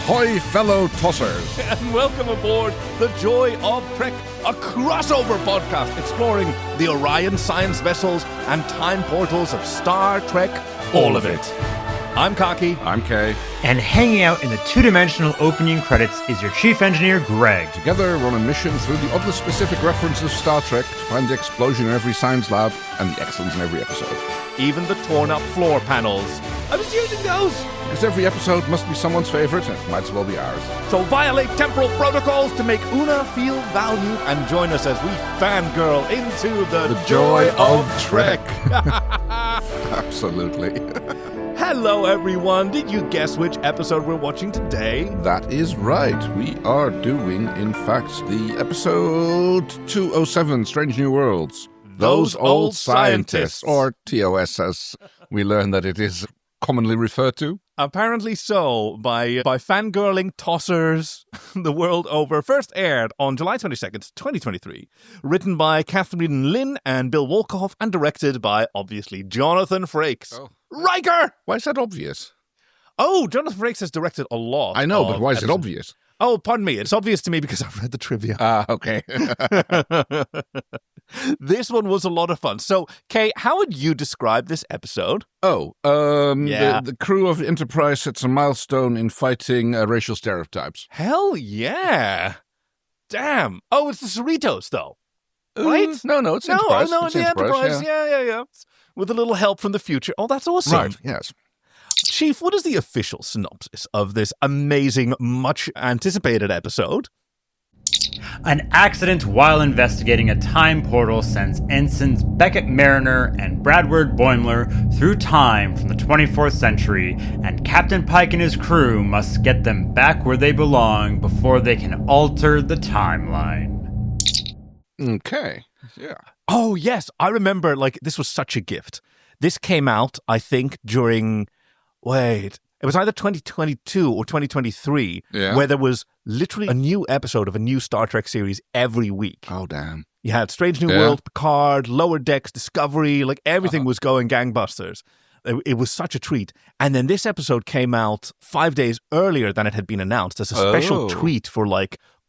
Ahoy, fellow tossers. And welcome aboard The Joy of Trek, a crossover podcast exploring the Orion science vessels and time portals of Star Trek, all of it. I'm Kaki. I'm Kay. And hanging out in the two-dimensional opening credits is your chief engineer, Greg. Together, we're on a mission through the oddly specific references of Star Trek to find the explosion in every science lab and the excellence in every episode. Even the torn-up floor panels. I was using those. Because every episode must be someone's favorite, and it might as well be ours. So violate temporal protocols to make Una feel valued and join us as we fangirl into the joy of Trek. Absolutely. Hello, everyone. Did you guess which episode we're watching today? That is right. We are doing, in fact, the episode 207, Strange New Worlds. Those Old Scientists, or TOS, as we learn that it is commonly referred to. Apparently so, by fangirling tossers the world over. First aired on July 22nd, 2023. Written by Catherine Lin and Bill Wolkoff, and directed by, obviously, Jonathan Frakes. Oh. Riker! Why is that obvious? Oh, Jonathan Frakes has directed a lot. I know, but why is it obvious? Oh, pardon me. It's obvious to me because I've read the trivia. Okay. This one was a lot of fun. So, Kay, how would you describe this episode? The crew of Enterprise sets a milestone in fighting racial stereotypes. Hell yeah. Damn. Oh, it's the Cerritos, though. Right? No, it's Enterprise. No, it's the Enterprise. Yeah. With a little help from the future. Oh, that's awesome. Right, yes. Chief, what is the official synopsis of this amazing, much-anticipated episode? An accident while investigating a time portal sends Ensigns Mariner and Bradward Boimier through time from the 24th century, and Captain Pike and his crew must get them back where they belong before they can alter the timeline. Okay, yeah. Oh, yes. I remember, this was such a gift. This came out, I think, during... it was either 2022 or 2023, where there was literally a new episode of a new Star Trek series every week. Oh, damn. You had Strange New World, Picard, Lower Decks, Discovery, everything was going gangbusters. It was such a treat. And then this episode came out 5 days earlier than it had been announced as a special treat for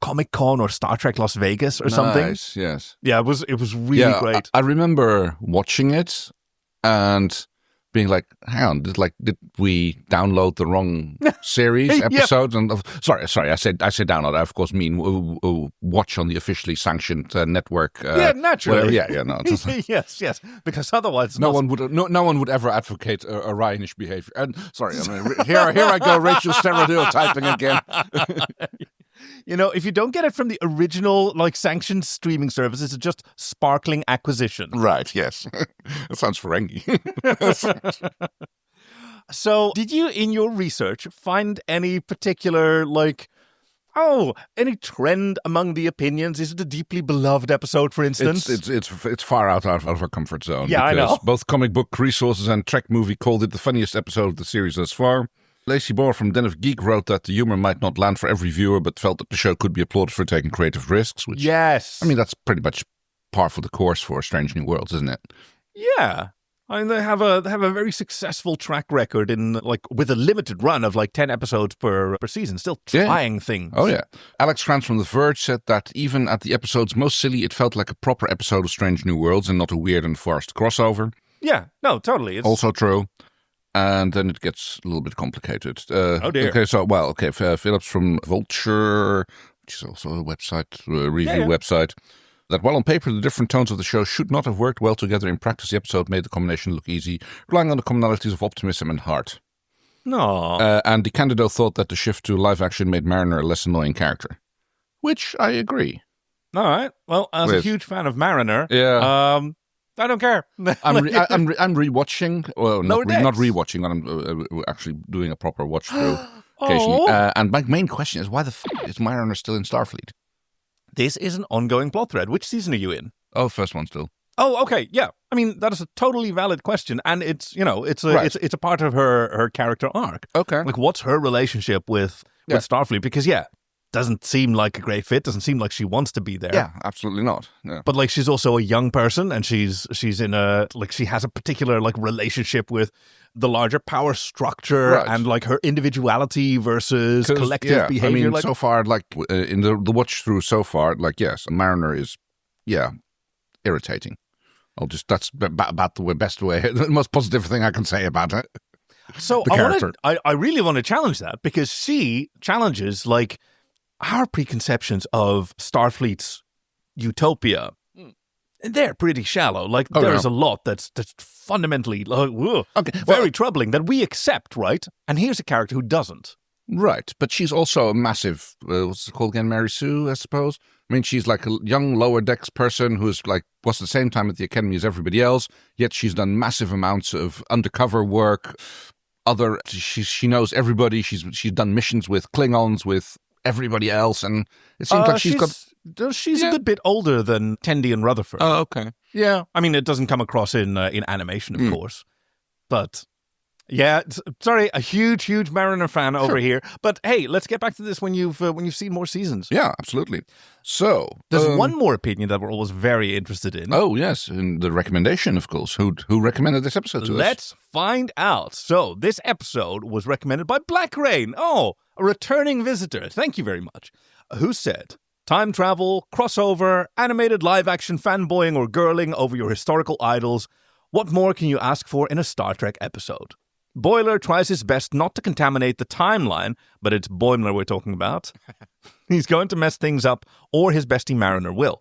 Comic-Con or Star Trek Las Vegas or something. Nice, yes. Yeah, it was really great. I remember watching it and being like, hang on, did we download the wrong series episode? And sorry, I said download. I of course mean watch on the officially sanctioned network. Naturally. No. yes, because otherwise no one would ever advocate Orionish behavior. And sorry, here I go racial stereotyping again. If you don't get it from the original, sanctioned streaming service, it's just sparkling acquisition. Right, yes. That sounds Ferengi. So, did you, in your research, find any particular, any trend among the opinions? Is it a deeply beloved episode, for instance? It's far out of our comfort zone. Yeah, I know. Both comic book resources and Trek Movie called it the funniest episode of the series thus far. Lacey Bohr from Den of Geek wrote that the humor might not land for every viewer, but felt that the show could be applauded for taking creative risks. Which, yes. I mean, that's pretty much par for the course for Strange New Worlds, isn't it? Yeah. I mean, they have a very successful track record in with a limited run of 10 episodes per season, still trying things. Oh yeah. Alex Krantz from The Verge said that even at the episode's most silly, it felt like a proper episode of Strange New Worlds and not a weird and forced crossover. Yeah, no, totally. It's also true. And then it gets a little bit complicated. Oh dear. Okay, Phillips from Vulture, which is also a website, review website, that while on paper the different tones of the show should not have worked well together, in practice the episode made the combination look easy, relying on the commonalities of optimism and heart. No. And the Candido thought that the shift to live action made Mariner a less annoying character, which I agree. All right. Well, as a huge fan of Mariner, I don't care. I'm rewatching. Well, not rewatching. I'm actually doing a proper watch through occasionally. And my main question is, why the is Mariner still in Starfleet? This is an ongoing plot thread. Which season are you in? Oh, first one still. Oh, okay, yeah. I mean, that is a totally valid question, and it's it's a part of her character arc. Okay, what's her relationship with Starfleet? Because doesn't seem like a great fit. Doesn't seem like she wants to be there. Yeah, absolutely not. Yeah. But like she's also a young person, and she's in a like she has a particular like relationship with the larger power structure and like her individuality versus collective behavior. I mean, like, so far, like in the watch through so far, like yes, Mariner is irritating. That's about the best way, the most positive thing I can say about it. So I really want to challenge that, because she challenges like our preconceptions of Starfleet's utopia. And they're pretty shallow. Like there's a lot that's fundamentally very troubling that we accept, right? And here's a character who doesn't. Right, but she's also a massive, what's it called again, Mary Sue, I suppose? I mean, she's like a young lower decks person who's like, was the same time at the Academy as everybody else, yet she's done massive amounts of undercover work. She knows everybody. She's done missions with Klingons, with everybody else, and it seems like she's a good bit older than Tendi and Rutherford. Oh, okay. Yeah, I mean, it doesn't come across in animation, of course, but yeah, sorry, a huge Mariner fan over here. But hey, let's get back to this when you've seen more seasons. Yeah, absolutely. So there's one more opinion that we're always very interested in. Oh yes, in the recommendation, of course. Who recommended this episode to us? Let's find out. So this episode was recommended by Blackrain. Oh, a returning visitor. Thank you very much. Who said, time travel, crossover, animated live-action fanboying or girling over your historical idols. What more can you ask for in a Star Trek episode? Boiler tries his best not to contaminate the timeline, but it's Boimler we're talking about. He's going to mess things up, or his bestie Mariner will.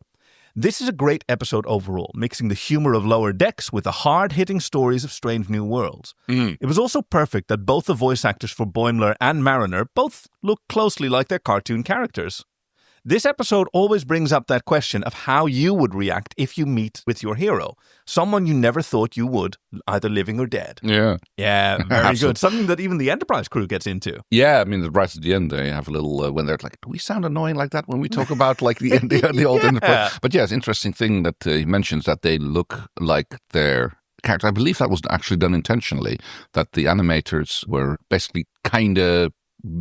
This is a great episode overall, mixing the humor of Lower Decks with the hard-hitting stories of Strange New Worlds. It was also perfect that both the voice actors for Boimler and Mariner both look closely like their cartoon characters. This episode always brings up that question of how you would react if you meet with your hero, someone you never thought you would, either living or dead. Yeah. Yeah, very good. Something that even the Enterprise crew gets into. Yeah, I mean, right at the end, they have a little, when they're like, do we sound annoying like that when we talk about like the old Enterprise? But yeah, it's an interesting thing that he mentions that they look like their character. I believe that was actually done intentionally, that the animators were basically kind of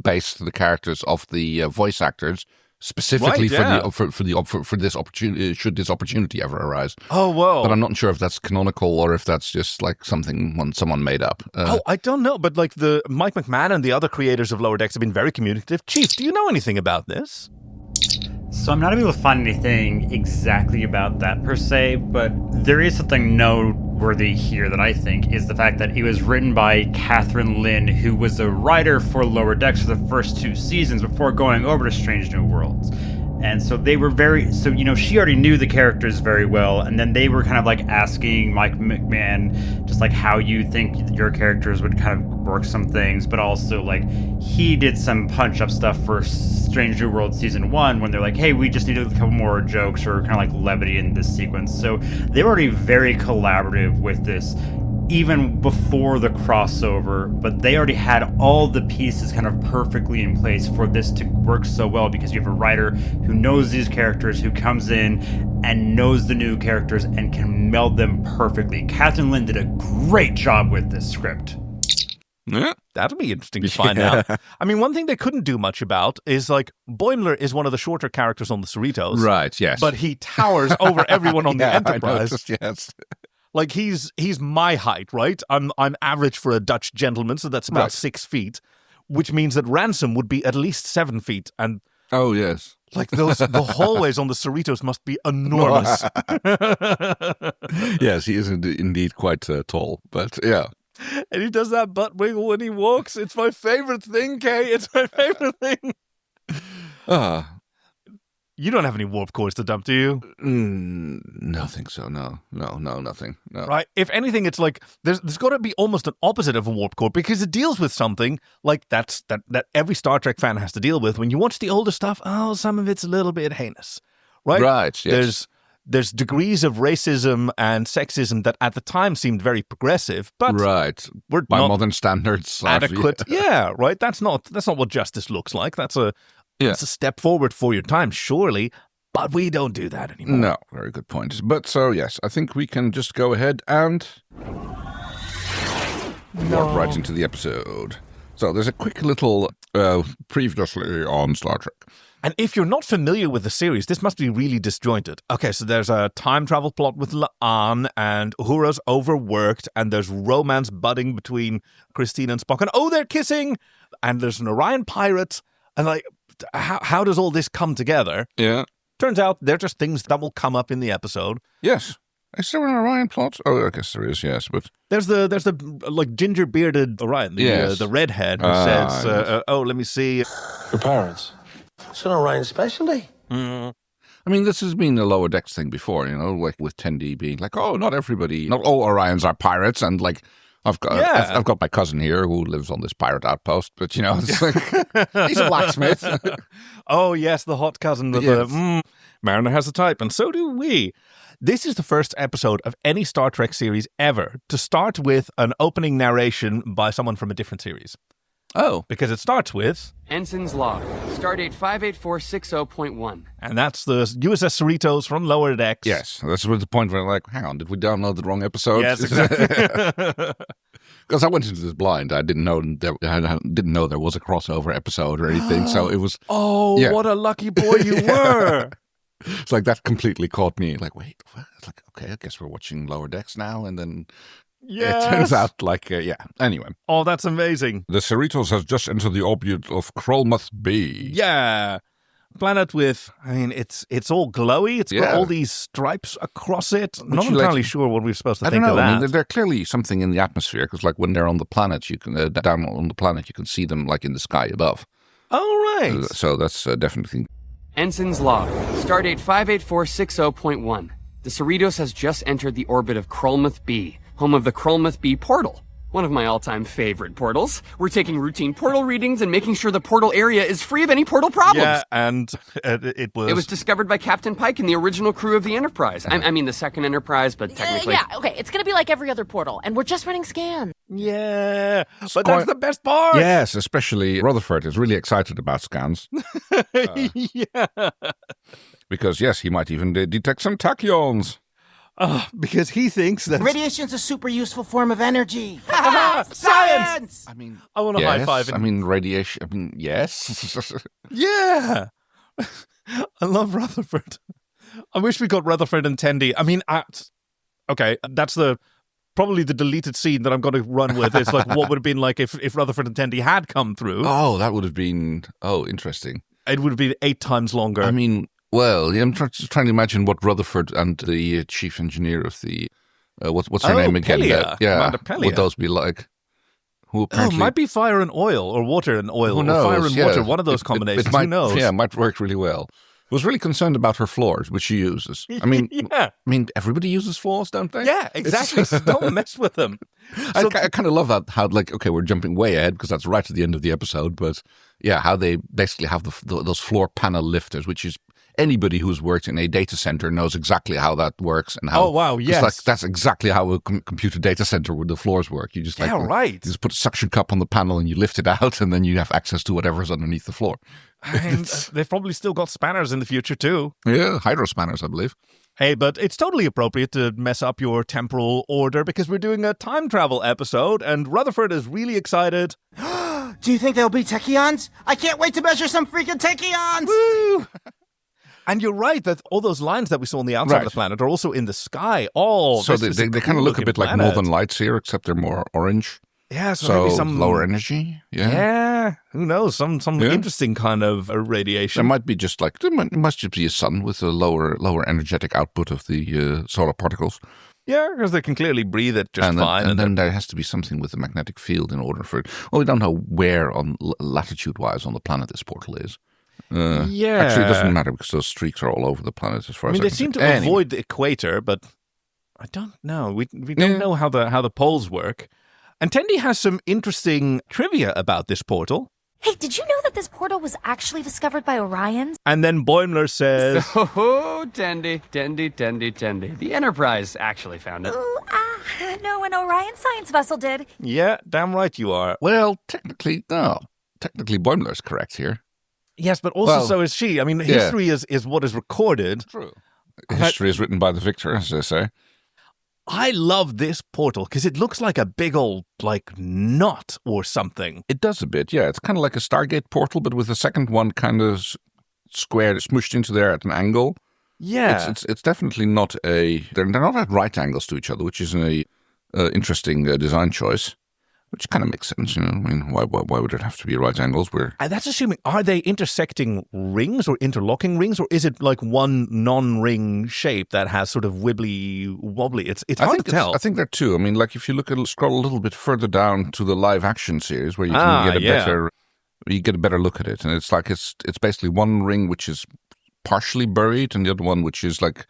based the characters of the voice actors, specifically for this opportunity, should this opportunity ever arise. Oh, whoa. But I'm not sure if that's canonical or if that's just like something someone made up. I don't know, but like the Mike McMahon and the other creators of Lower Decks have been very communicative. Chief, do you know anything about this? So I'm not able to find anything exactly about that per se, but there is something noteworthy here that I think is the fact that it was written by Catherine Lynn, who was a writer for Lower Decks for the first 2 seasons before going over to Strange New Worlds. And so they were she already knew the characters very well, and then they were kind of like asking Mike McMahon just like how you think your characters would kind of work some things, but also like he did some punch-up stuff for Strange New Worlds Season 1 when they're like, hey, we just need a couple more jokes or kind of like levity in this sequence. So they were already very collaborative with this, even before the crossover, but they already had all the pieces kind of perfectly in place for this to work so well, because you have a writer who knows these characters, who comes in and knows the new characters and can meld them perfectly. Catherine Lynn did a great job with this script. Yeah, that'll be interesting to find out. I mean, one thing they couldn't do much about is like Boimler is one of the shorter characters on the Cerritos. Right, yes. But he towers over everyone on the Enterprise. I noticed, yes. Like he's my height, right? I'm average for a Dutch gentleman, so that's about 6 feet, which means that Ransom would be at least 7 feet. And oh yes, like the hallways on the Cerritos must be enormous. Yes, he is indeed quite tall, but yeah. And he does that butt wiggle when he walks. It's my favorite thing, Kay. It's my favorite thing. You don't have any warp cores to dump, do you? No, think so. No, nothing. No. Right. If anything, it's like there's got to be almost an opposite of a warp core, because it deals with something like that every Star Trek fan has to deal with. When you watch the older stuff, some of it's a little bit heinous, right? Right. Yes. There's degrees of racism and sexism that at the time seemed very progressive, but we're by modern standards adequate. Yeah, right. That's not what justice looks like. That's a step forward for your time, surely, but we don't do that anymore. No, very good point. But so, yes, I think we can just go ahead and warp right into the episode. So there's a quick little previously on Star Trek. And if you're not familiar with the series, this must be really disjointed. Okay, so there's a time travel plot with La'an, and Uhura's overworked, and there's romance budding between Christine and Spock, and they're kissing, and there's an Orion pirate, and like, how does all this come together? Yeah. Turns out they're just things that will come up in the episode. Yes. Is there an Orion plot? Oh, I guess there is, yes, but... There's the like ginger-bearded Orion, the redhead, who says, yes. let me see. Your parents. It's an Orion specialty. I mean, this has been a Lower Decks thing before, like with Tendi being like, not all Orions are pirates, and like, I've got my cousin here who lives on this pirate outpost, but it's like, he's a blacksmith. Oh, yes, the hot cousin with Mariner has a type, and so do we. This is the first episode of any Star Trek series ever to start with an opening narration by someone from a different series. Oh. Because it starts with... Ensign's Log, Stardate 58460.1. And that's the USS Cerritos from Lower Decks. Yes, that's the point where I'm like, hang on, did we download the wrong episode? Yes, exactly. Because I went into this blind. I didn't know there was a crossover episode or anything, so it was... Oh, what a lucky boy you were! It's like that completely caught me. Like, wait, what? It's like, okay, I guess we're watching Lower Decks now, and then... Yes. It turns out like, Anyway. Oh, that's amazing. The Cerritos has just entered the orbit of Krolmuth B. Yeah. Planet with, it's all glowy. It's got all these stripes across it. I'm not entirely sure what we're supposed to think of that. I mean, there's clearly something in the atmosphere, because like when they're on the planet, you can, down on the planet, you can see them like in the sky above. Oh, right. So that's definitely... Ensign's Log, Stardate 58460.1. The Cerritos has just entered the orbit of Krolmuth B, home of the Krolmuth B portal. One of my all-time favorite portals. We're taking routine portal readings and making sure the portal area is free of any portal problems. Yeah, and it was... It was discovered by Captain Pike and the original crew of the Enterprise. I mean, the second Enterprise, but technically... It's gonna be like every other portal, and we're just running scans. Yeah, but that's the best part. Yes, especially Rutherford is really excited about scans. Yeah. Because, yes, he might even detect some tachyons. Because he thinks that... Radiation's a super useful form of energy. Science! I mean... I want to high five. I mean, radiation... I mean, yes. Yeah! I love Rutherford. I wish we got Rutherford and Tendi. I mean, okay, that's probably the deleted scene that I'm going to run with. It's like, what would have been like if Rutherford and Tendi had come through? Oh, that would have been... Oh, interesting. It would have been 8 times longer. I mean... Well, I'm trying to imagine what Rutherford and the chief engineer of the what's her name again? Amanda Pelia. Would those be like? Who apparently might be fire and oil, or water and oil, who or knows? fire and water. One of those combinations. It might, who knows? Yeah, it might work really well. I was really concerned about her floors, which she uses. I mean, everybody uses floors, don't they? Yeah, exactly. So don't mess with them. I kind of love that. How okay, we're jumping way ahead because that's right at the end of the episode. But yeah, how they basically have those floor panel lifters, which is. Anybody who's worked in a data center knows exactly how that works and how. Oh wow! Yes, like, that's exactly how a computer data center with the floors work. You just right. You just put a suction cup on the panel and you lift it out, and then you have access to whatever's underneath the floor. And they've probably still got spanners in the future too. Yeah, hydro spanners, I believe. Hey, but it's totally appropriate to mess up your temporal order because we're doing a time travel episode, and Rutherford is really excited. Do you think there'll be tachyons? I can't wait to measure some freaking tachyons! Woo! And you're right that all those lines that we saw on the outside of the planet are also in the sky. Oh, so they kind of look a bit like Northern Lights here, except they're more orange. Yeah, so maybe some lower energy. Yeah, who knows? Some interesting kind of radiation. There might be just like it must just be a sun with a lower energetic output of the solar particles. Yeah, because they can clearly breathe it just fine. And then there has to be something with the magnetic field in order for it. Well, we don't know where on latitude-wise on the planet this portal is. Actually, it doesn't matter because those streaks are all over the planet as far as I mean, they seem to avoid the equator, but I don't know. We don't know how the poles work. And Tendi has some interesting trivia about this portal. Hey, did you know that this portal was actually discovered by Orions? And then Boimler says... Oh, Tendi. The Enterprise actually found it. Ooh, no, an Orion science vessel did. Yeah, damn right you are. Well, technically, no. Technically, Boimler's correct here. Yes, but also so is she. I mean, history is what is recorded. True. History is written by the victor, as they say. I love this portal because it looks like a big old, knot or something. It does a bit, yeah. It's kind of like a Stargate portal, but with the second one kind of square, smushed into there at an angle. Yeah. It's definitely not they're not at right angles to each other, which is an interesting design choice. Which kind of makes sense, I mean, why would it have to be right angles? And that's assuming, are they intersecting rings or interlocking rings, or is it like one non-ring shape that has sort of wibbly wobbly? It's hard to tell. I think they're two. I mean, like if you scroll a little bit further down to the live action series, where you can get a better look at it, and it's like it's basically one ring which is partially buried, and the other one which is like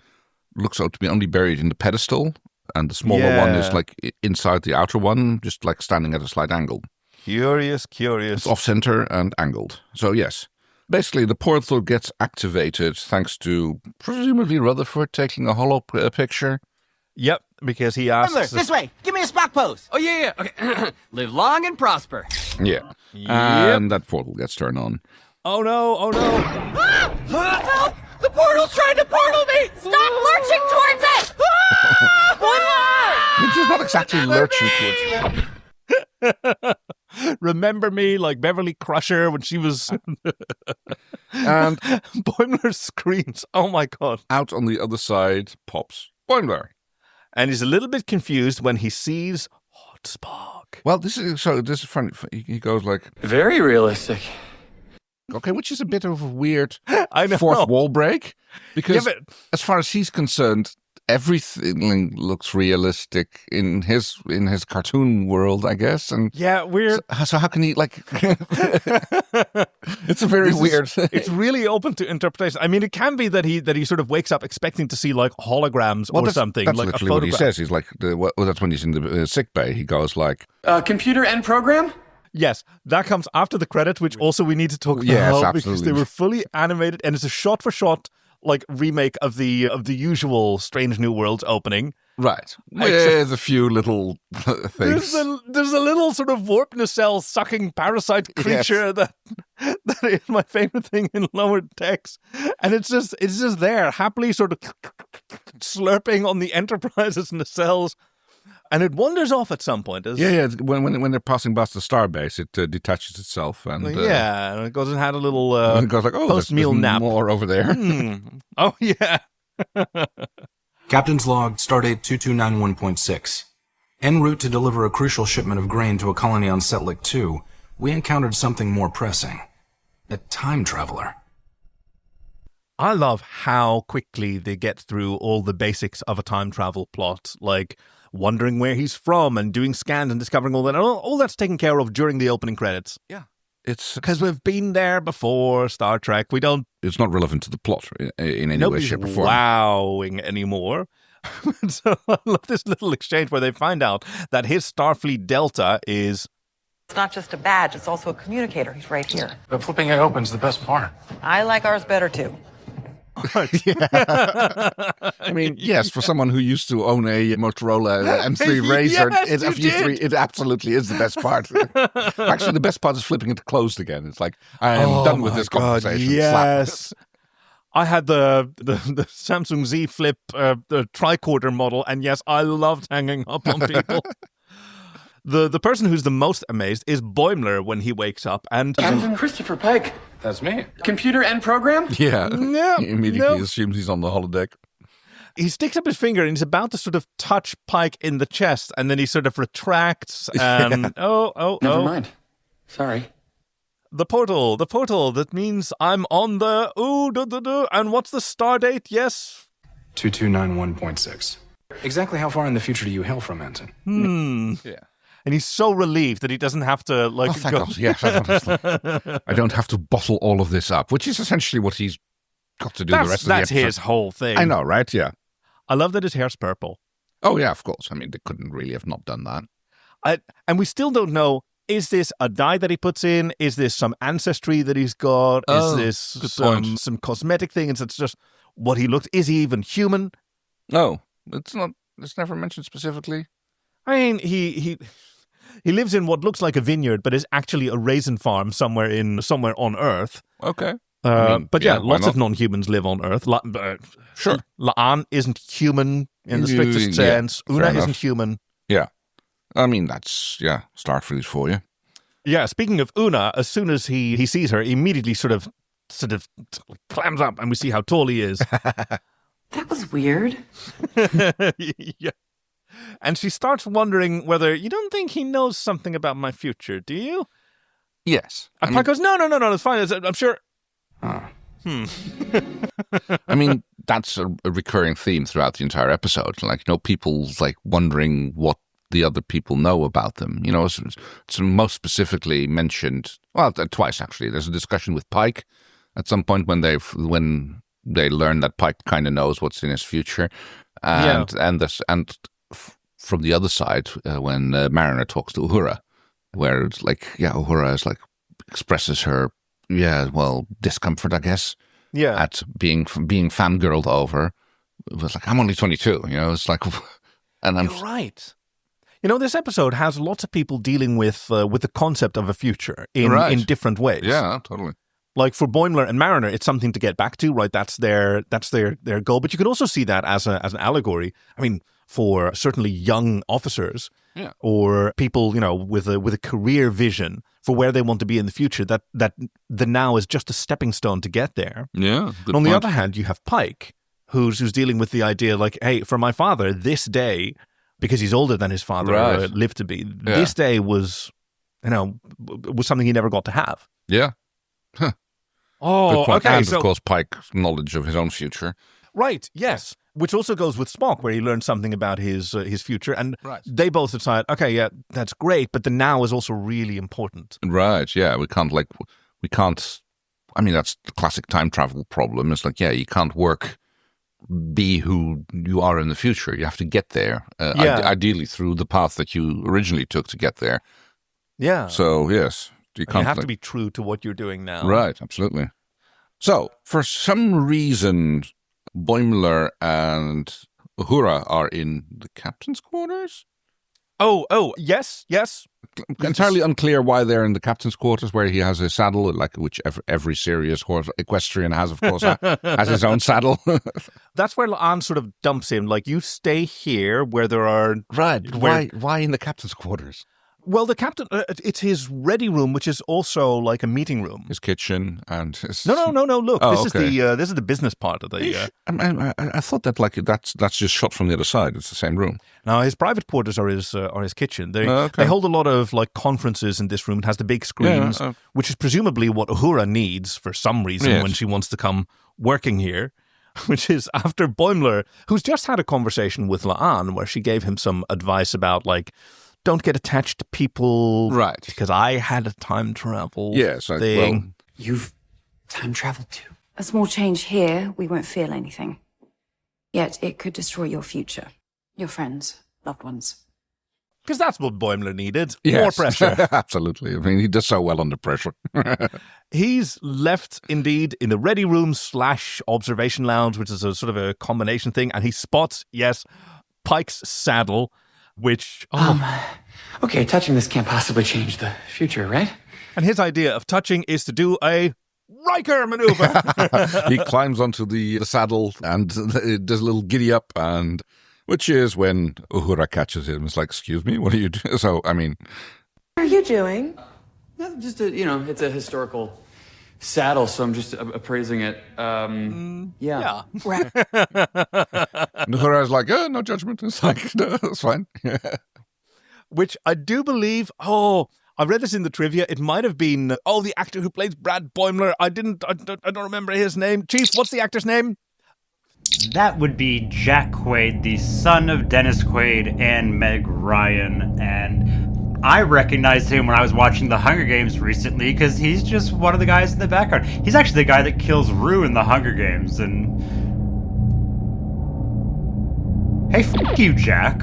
looks out to be only buried in the pedestal. And the smaller one is like inside the outer one, just like standing at a slight angle. Curious. It's off-center and angled. So yes, basically the portal gets activated thanks to presumably Rutherford taking a holo picture. Yep, because he asks... Boimler, this way! Give me a Spock pose! Oh, yeah. Okay. Live long and prosper. Yeah. And that portal gets turned on. Oh no! Help! The portal's trying to portal me! Stop lurching towards it! Which is not exactly lurching towards. Remember me, like Beverly Crusher when she was... And Boimler screams, oh my God. Out on the other side pops Boimler. And he's a little bit confused when he sees Hot Spock. Well, this is funny. He goes like... Very realistic. Okay, which is a bit of a weird I know. fourth wall break. Because but as far as he's concerned, everything looks realistic in his cartoon world, I guess. And yeah, weird. So how can he like? It's a very weird. It's really open to interpretation. I mean, it can be that he sort of wakes up expecting to see like holograms or something. That's like literally a what he photograph. says. He's like, that's when he's in the sick bay. He goes like, Computer and program? Yes, that comes after the credits, which also we need to talk about because absolutely. they were fully animated, and it's a shot-for-shot like remake of the usual Strange New Worlds opening. right, with a few little things. There's a little sort of warp nacelle sucking parasite creature that is my favorite thing in Lower Decks, and it's just there happily sort of slurping on the Enterprise's nacelles. And it wanders off at some point. When they're passing past the starbase, it detaches itself and and it goes and had a little and it goes like, oh, post-meal there's nap. more over there. Oh yeah. Captain's log, stardate 2291.6. En route to deliver a crucial shipment of grain to a colony on Setlik 2, we encountered something more pressing. A time traveler. I love how quickly they get through all the basics of a time travel plot, like wondering where he's from and doing scans and discovering all that. All that's taken care of during the opening credits. Yeah, it's because we've been there before. Star Trek. It's not relevant to the plot in any way, shape, or form. Wowing anymore. So I love this little exchange where they find out that his Starfleet Delta is... It's not just a badge, it's also a communicator. He's right here. But flipping it open's the best part. I like ours better, too. I mean, yes, for someone who used to own a Motorola M3 Razor, it absolutely is the best part. Actually, the best part is flipping it closed again. It's like, I am done with this conversation. Yes. I had the Samsung Z Flip, the tricorder model, and yes, I loved hanging up on people. The person who's the most amazed is Boimler when he wakes up. And Captain Christopher Pike. That's me. Computer and program? Yeah. He immediately assumes he's on the holodeck. He sticks up his finger and he's about to sort of touch Pike in the chest, and then he sort of retracts and Never mind. Sorry. The portal, that means I'm on the and what's the star date? Yes. 2291.6. Exactly how far in the future do you hail from, Ensign? Yeah. And he's so relieved that he doesn't have to Oh, thank God. Yes, I don't have to bottle all of this up, which is essentially what he's got to do the rest of the episode. That's his whole thing. I know, right? Yeah. I love that his hair's purple. Oh, yeah, of course. I mean, they couldn't really have not done that. And we still don't know, is this a dye that he puts in? Is this some ancestry that he's got? Is this some cosmetic thing? It's just what he looks... Is he even human? No, it's not. It's never mentioned specifically. I mean, he lives in what looks like a vineyard, but is actually a raisin farm somewhere on Earth. Okay. But lots of non-humans live on Earth. Sure. La'an isn't human in the strictest sense. Una isn't human. Yeah. I mean, that's, Starfleet for you. Yeah, speaking of Una, as soon as he sees her, he immediately sort of sort of climbs up and we see how tall he is. That was weird. Yeah. And she starts wondering whether, you don't think he knows something about my future, do you? Yes. And Pike goes, no, it's fine. I'm sure. I mean, that's a recurring theme throughout the entire episode. Like, people like wondering what the other people know about them. It's most specifically mentioned, well, twice actually. There's a discussion with Pike at some point when they learn that Pike kind of knows what's in his future. And from the other side, when Mariner talks to Uhura, where it's like, Uhura is like, expresses her, discomfort, I guess. Yeah. At being fangirled over. It was like, I'm only 22, it's like, and I'm... You're right. This episode has lots of people dealing with the concept of a future in different ways. Yeah, totally. Like for Boimler and Mariner, it's something to get back to, right? That's their goal. But you could also see that as an allegory. I mean, for certainly young officers or people, with a career vision for where they want to be in the future, that the now is just a stepping stone to get there. Yeah. And on the other hand, you have Pike, who's dealing with the idea like, hey, for my father, this day, because he's older than his father lived to be, this day was something he never got to have. Yeah. Huh. Oh, okay. And, of course, Pike's knowledge of his own future. Right, yes. Which also goes with Spock, where he learned something about his future. And they both decide, okay, yeah, that's great, but the now is also really important. Right, yeah. We can't, I mean, that's the classic time travel problem. It's like, you can't be who you are in the future. You have to get there, ideally through the path that you originally took to get there. Yeah. So, yes. You have to be true to what you're doing now. Right, absolutely. So, for some reason, Boimler and Uhura are in the captain's quarters? Oh, yes. Entirely unclear why they're in the captain's quarters, where he has a saddle, like which every serious horse equestrian has, of course, has his own saddle. That's where La'an sort of dumps him. Like, you stay here where there are... Right, why in the captain's quarters? Well, the captain, it's his ready room, which is also like a meeting room. His kitchen and his... No. Look, this is the business part of the... I thought that that's just shot from the other side. It's the same room. No, his private quarters are his kitchen. They hold a lot of like conferences in this room. It has the big screens, which is presumably what Uhura needs for some reason when she wants to come working here. Which is after Boimler, who's just had a conversation with La'an, where she gave him some advice about like, don't get attached to people. Right. Because I had a time travel thing. Well, you've time traveled too. A small change here, we won't feel anything. Yet it could destroy your future, your friends, loved ones. Because that's what Boimler needed. Yes. More pressure. Absolutely. I mean, he does so well under pressure. He's left, indeed, in the ready room / observation lounge, which is a sort of a combination thing, and he spots, Pike's saddle, which... Okay, touching this can't possibly change the future, right? And his idea of touching is to do a Riker maneuver. He climbs onto the saddle and does a little giddy up, and which is when Uhura catches him. It's like, excuse me, what are you doing? So, I mean... What are you doing? Just it's a historical saddle, so I'm just appraising it. Yeah. And Uhura's like, no judgment. It's like, no, that's fine. Which I do believe, I read this in the trivia, it might have been, the actor who plays Brad Boimler, I don't remember his name. Chief, what's the actor's name? That would be Jack Quaid, the son of Dennis Quaid and Meg Ryan, and I recognized him when I was watching The Hunger Games recently because he's just one of the guys in the background. He's actually the guy that kills Rue in The Hunger Games, and... Hey, f*** you, Jack.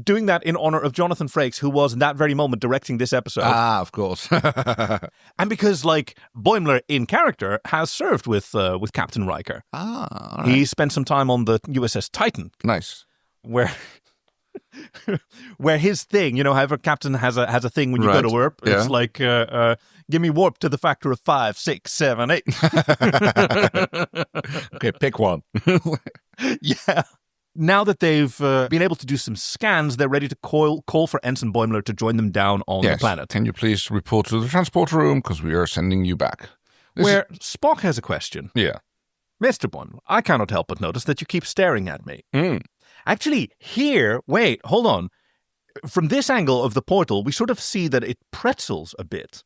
Doing that in honor of Jonathan Frakes, who was in that very moment directing this episode. Ah, of course. And because, Boimler in character has served with Captain Riker. Ah, all right. He spent some time on the USS Titan. Nice. Where his thing, however Captain has a thing when you go to warp, it's like, give me warp to the factor of 5, 6, 7, 8. Okay, pick one. Yeah. Now that they've been able to do some scans, they're ready to call for Ensign Boimler to join them down on the planet. Can you please report to the transporter room, because we are sending you back. where Spock has a question. Yeah. Mr. Boimier, I cannot help but notice that you keep staring at me. Mm. Actually, here, wait, hold on. From this angle of the portal, we sort of see that it pretzels a bit.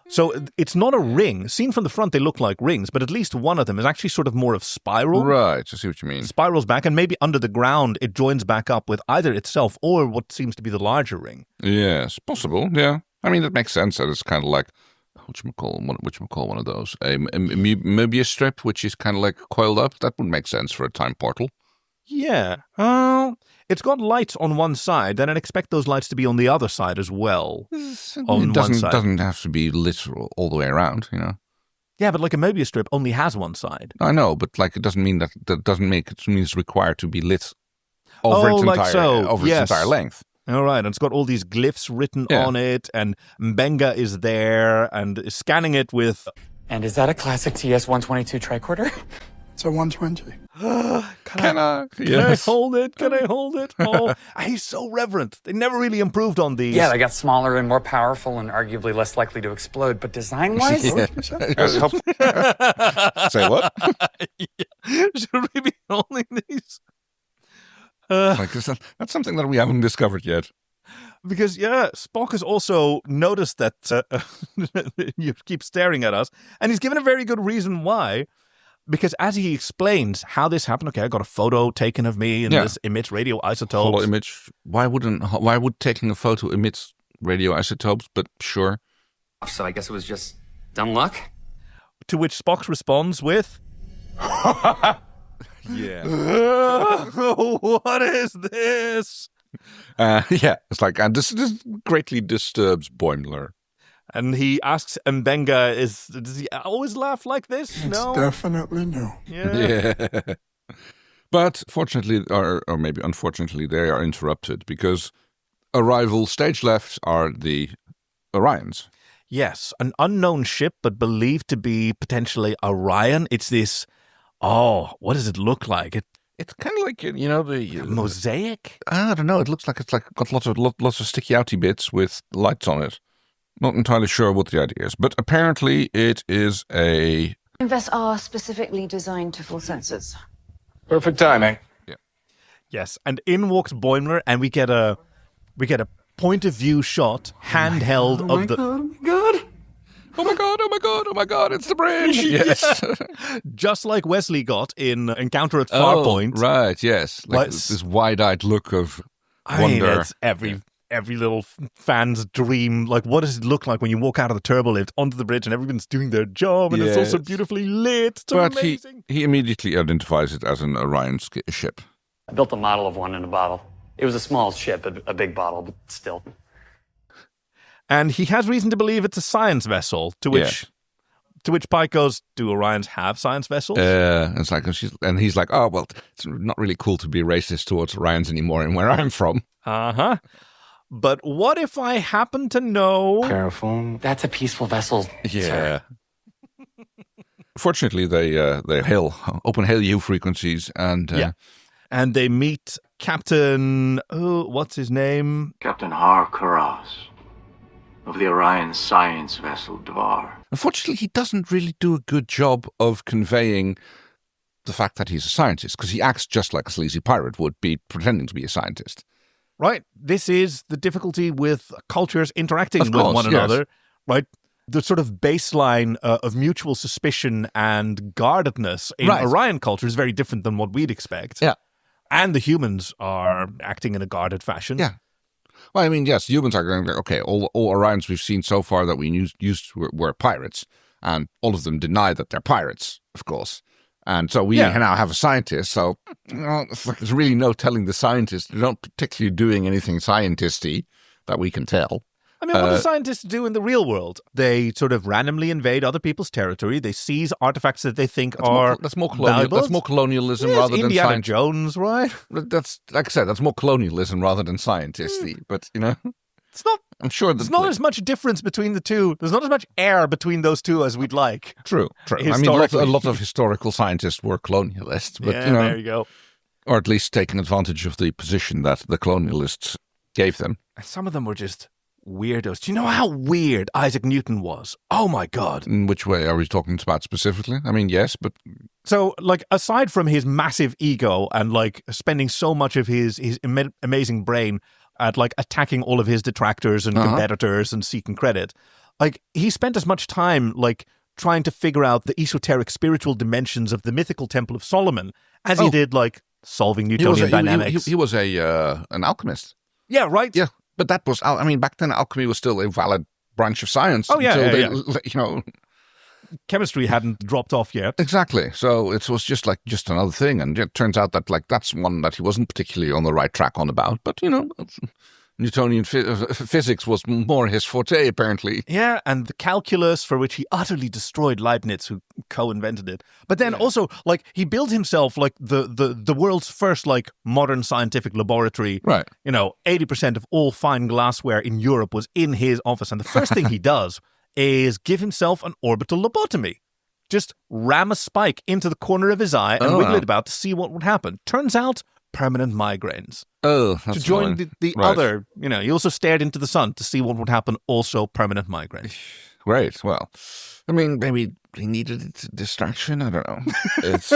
So it's not a ring. Seen from the front, they look like rings, but at least one of them is actually sort of more of spiral. Right, I see what you mean. Spirals back, and maybe under the ground, it joins back up with either itself or what seems to be the larger ring. Yes, possible, yeah. I mean, that makes sense. That it's kind of like, whatchamacall one of those? A Mobius strip, which is kind of like coiled up. That would make sense for a time portal. Yeah. It's got lights on one side, then I'd expect those lights to be on the other side as well. It doesn't have to be literal all the way around, you know. Yeah, but like a Mobius strip only has one side. I know, but like it doesn't mean that doesn't make it means required to be lit over its entire length. All right, and it's got all these glyphs written on it, and Mbenga is there and is scanning it with. And is that a classic TS-122 tricorder? It's a 120. Can I hold it? Can I hold it? Oh, he's so reverent. They never really improved on these. Yeah, they got smaller and more powerful and arguably less likely to explode. But design-wise, Say what? Should we be holding these? That's something that we haven't discovered yet. Because, Spock has also noticed that you keep staring at us, and he's given a very good reason why. Because as he explains how this happened, okay, I got a photo taken of me, and this emits radioisotopes. Hollow image. Why would taking a photo emit radioisotopes? But sure. So I guess it was just dumb luck? To which Spock responds with... Yeah. What is this? It's like, and this greatly disturbs Boimler. And he asks Mbenga, does he always laugh like this? No? Definitely no. Yeah. But fortunately, or maybe unfortunately, they are interrupted because arrival stage left are the Orions. Yes, an unknown ship, but believed to be potentially Orion. It's this, what does it look like? It's kind of like, the mosaic? I don't know. It looks like it's like got lots of sticky outy bits with lights on it. Not entirely sure what the idea is, but apparently it is a... Vests are specifically designed to full sensors. Perfect timing. Yeah. Yes, and in walks Boimler, and we get a point of view shot, handheld of the... Oh my god, it's the bridge! Yes. Just like Wesley got in Encounter at Farpoint. Right, yes. Like this wide-eyed look of wonder. I mean, it's every little fan's dream. Like, what does it look like when you walk out of the turbo lift onto the bridge and everyone's doing their job and it's also beautifully lit? It's amazing. He immediately identifies it as an Orion ship. I built a model of one in a bottle. It was a small ship, a big bottle, but still. And he has reason to believe it's a science vessel, to which Pike goes, do Orions have science vessels? It's like, and he's like, oh, well, it's not really cool to be racist towards Orions anymore in where I'm from. Uh-huh. But what if I happen to know... Careful. That's a peaceful vessel. Yeah. Fortunately, they open hail U frequencies and... And they meet Captain... what's his name? Captain Har Karas of the Orion science vessel Dvar. Unfortunately, he doesn't really do a good job of conveying the fact that he's a scientist, because he acts just like a sleazy pirate would be pretending to be a scientist. Right. This is the difficulty with cultures interacting with one another, right? The sort of baseline of mutual suspicion and guardedness in Orion culture is very different than what we'd expect. Yeah. And the humans are acting in a guarded fashion. Yeah. Well, I mean, yes, humans are going, okay, all Orions we've seen so far that we used were pirates, and all of them deny that they're pirates, of course. And so we now have a scientist, so there's really no telling the scientists. They're not particularly doing anything scientisty that we can tell. I mean, what do scientists do in the real world? They sort of randomly invade other people's territory. They seize artifacts that they think are valuable. That's more colonialism rather than Indiana science. Jones, right? That's, like I said, that's more colonialism rather than scientisty. But, it's not. I'm sure there's not as much difference between the two. There's not as much air between those two as we'd like. True. I mean, a lot of historical scientists were colonialists. But, there you go. Or at least taking advantage of the position that the colonialists gave them. And some of them were just weirdos. Do you know how weird Isaac Newton was? Oh my God. In which way are we talking about specifically? I mean, yes, but... So, like, aside from his massive ego and, like, spending so much of his amazing brain at, like, attacking all of his detractors and competitors and seeking credit, like, he spent as much time, like, trying to figure out the esoteric spiritual dimensions of the mythical Temple of Solomon as he did, like, solving Newtonian dynamics. He was an alchemist. Yeah, right? Yeah, but that was... I mean, back then, alchemy was still a valid branch of science. Oh, yeah, until they, you know... Chemistry hadn't dropped off yet. Exactly. So it was just another thing. And it turns out that, like, that's one that he wasn't particularly on the right track on about. But, you know... Newtonian physics was more his forte, apparently. Yeah, and the calculus, for which he utterly destroyed Leibniz, who co-invented it. But then also, like, he built himself, like, the world's first, like, modern scientific laboratory. Right. You know, 80% of all fine glassware in Europe was in his office. And the first thing he does is give himself an orbital lobotomy. Just ram a spike into the corner of his eye and wiggle it about to see what would happen. Turns out, permanent migraines. Oh, that's to join the other, you know, he also stared into the sun to see what would happen, also permanent migraines. Great. Well, I mean, maybe he needed a distraction. I don't know. It's...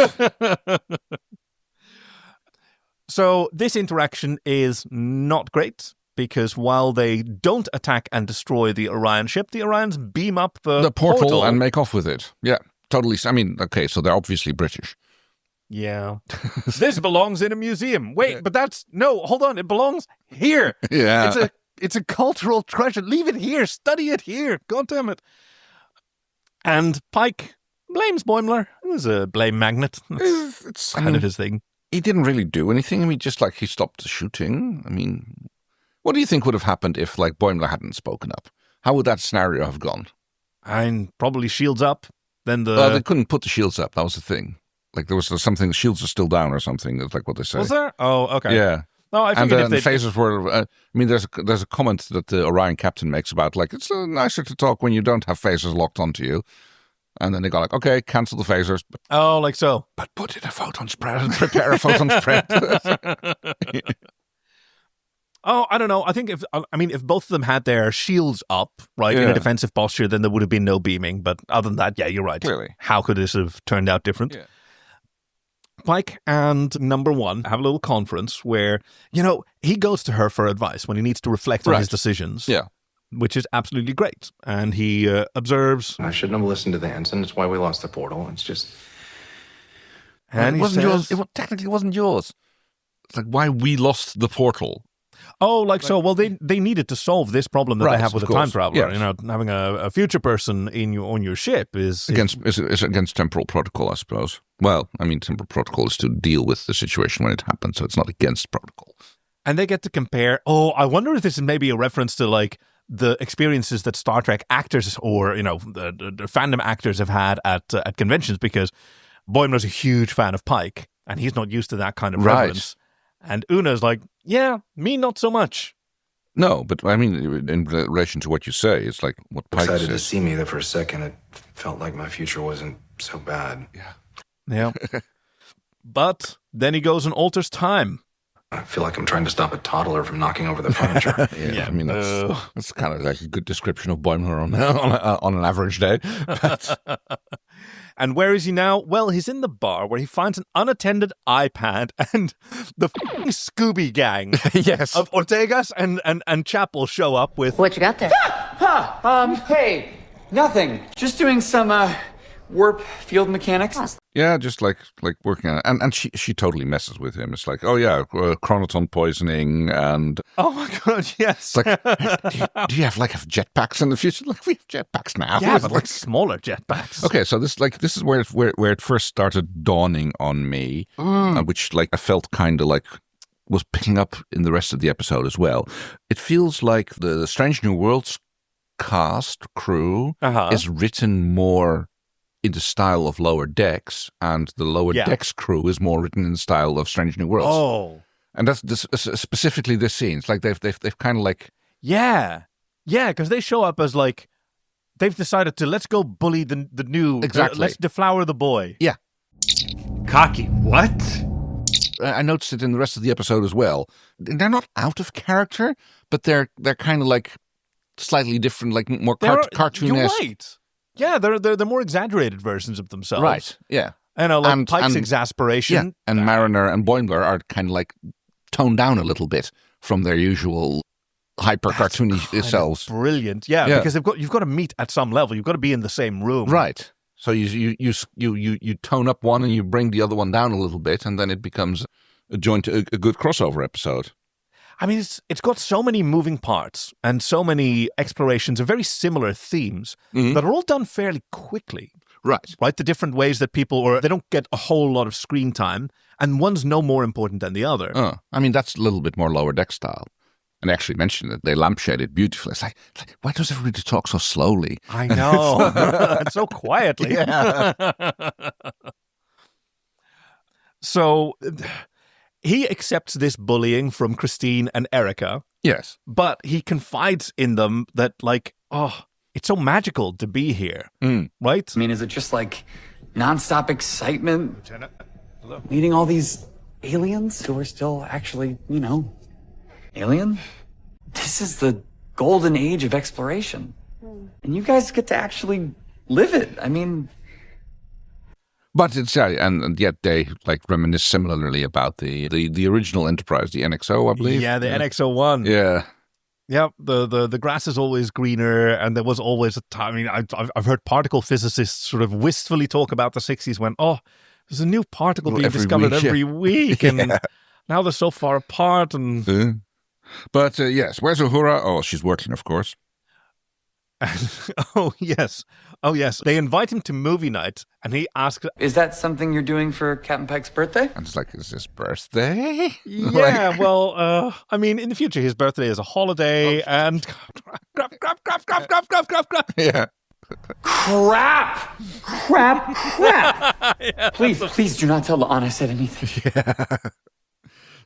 So this interaction is not great because while they don't attack and destroy the Orion ship, the Orions beam up the portal and make off with it. Yeah, totally. I mean, okay, so they're obviously British. Yeah. This belongs in a museum. Wait, but hold on. It belongs here. Yeah. It's a cultural treasure. Leave it here. Study it here. God damn it. And Pike blames Boimler. It was a blame magnet. It's kind of his thing. He didn't really do anything. I mean, just like he stopped the shooting. I mean, what do you think would have happened if, like, Boimler hadn't spoken up? How would that scenario have gone? Probably shields up. Then they couldn't put the shields up. That was the thing. Like, there was something, the shields are still down or something. That's like what they say. Was there? Oh, okay. Yeah. No, I figured and the phasers were... I mean, there's a comment that the Orion captain makes about, like, it's nicer to talk when you don't have phasers locked onto you. And then they go like, okay, cancel the phasers. Oh, like so. But put in a photon spread and prepare a photon spread. Oh, I don't know. I think if both of them had their shields up, right, in a defensive posture, then there would have been no beaming. But other than that, yeah, you're right. Clearly. How could this have turned out different? Yeah. Pike and Number One have a little conference where, you know, he goes to her for advice when he needs to reflect on his decisions. Yeah. Which is absolutely great. And he observes... I shouldn't have listened to the ensign. It's why we lost the portal. It's just... And it wasn't yours. It technically wasn't yours. It's like why we lost the portal. Oh, like so. Well, they needed to solve this problem that they have with a time traveler. Yes. You know, having a future person on your ship is against temporal protocol, I suppose. Well, I mean, temporal protocol is to deal with the situation when it happens, so it's not against protocol. And they get to compare. Oh, I wonder if this is maybe a reference to like the experiences that Star Trek actors or the fandom actors have had at conventions, because Boimler's a huge fan of Pike and he's not used to that kind of reference. And Una's like, yeah, me not so much. No, but I mean, in relation to what you say, it's like what Pike excited says. to see me there for a second. It felt like my future wasn't so bad. Yeah. But then he goes and alters time. I feel like I'm trying to stop a toddler from knocking over the furniture. I mean, that's kind of like a good description of Boimler on an average day. But... And where is he now? Well, he's in the bar where he finds an unattended iPad and the f***ing Scooby gang of Ortegas and Chapel show up with... What you got there? Hey, nothing. Just doing some, warp field mechanics. Yeah, just like working on it. And she totally messes with him. It's like, oh yeah, chronoton poisoning and... Oh my God, yes. It's like, do you have jetpacks in the future? Like, we have jetpacks now. Yeah, but like smaller jetpacks. Okay, so this is where it first started dawning on me, which like I felt kind of like was picking up in the rest of the episode as well. It feels like the Strange New Worlds cast crew is written more in the style of Lower Decks, and the Lower Decks crew is more written in the style of Strange New Worlds. Oh, and that's specifically this scene. It's like they've kind of like because they show up as like they've decided to let's go bully the new let's deflower the boy. Yeah, cocky. What? I noticed it in the rest of the episode as well. They're not out of character, but they're kind of like slightly different, like more cartoonesque. You're right. Yeah, they're more exaggerated versions of themselves. Right, yeah. Like Pike's exasperation. Yeah, and Mariner and Boimler are kind of like toned down a little bit from their usual hyper cartoony selves. Brilliant, yeah, because you've got to meet at some level. You've got to be in the same room, right? So you tone up one and you bring the other one down a little bit, and then it becomes a good crossover episode. I mean, it's got so many moving parts and so many explorations of very similar themes that are all done fairly quickly. Right. The different ways that they don't get a whole lot of screen time, and one's no more important than the other. I mean, that's a little bit more Lower Deck style. And they actually mentioned that they lampshade it beautifully. It's like, why does everybody talk so slowly? I know. So quietly. Yeah. So he accepts this bullying from Christine and Erica. Yes. But he confides in them that, it's so magical to be here, right? I mean, is it just like nonstop excitement? Lieutenant, hello. Meeting all these aliens who are still actually, alien? This is the golden age of exploration. And you guys get to actually live it. I mean... But it's, and yet they reminisce similarly about the original Enterprise, the NXO, I believe. Yeah, the NX-01. Yeah. Yeah, the grass is always greener, and there was always a time. I mean, I've heard particle physicists sort of wistfully talk about the 60s when, there's a new particle being discovered every week, and now they're so far apart. And But yes, where's Uhura? Oh, she's working, of course. Oh, yes. They invite him to movie night, and he asks... Is that something you're doing for Captain Pike's birthday? And it's like, is this birthday? Yeah, well, I mean, in the future, his birthday is a holiday, and... Crap. Yeah. Crap! Yeah. Please do not tell La'an I said anything. Yeah.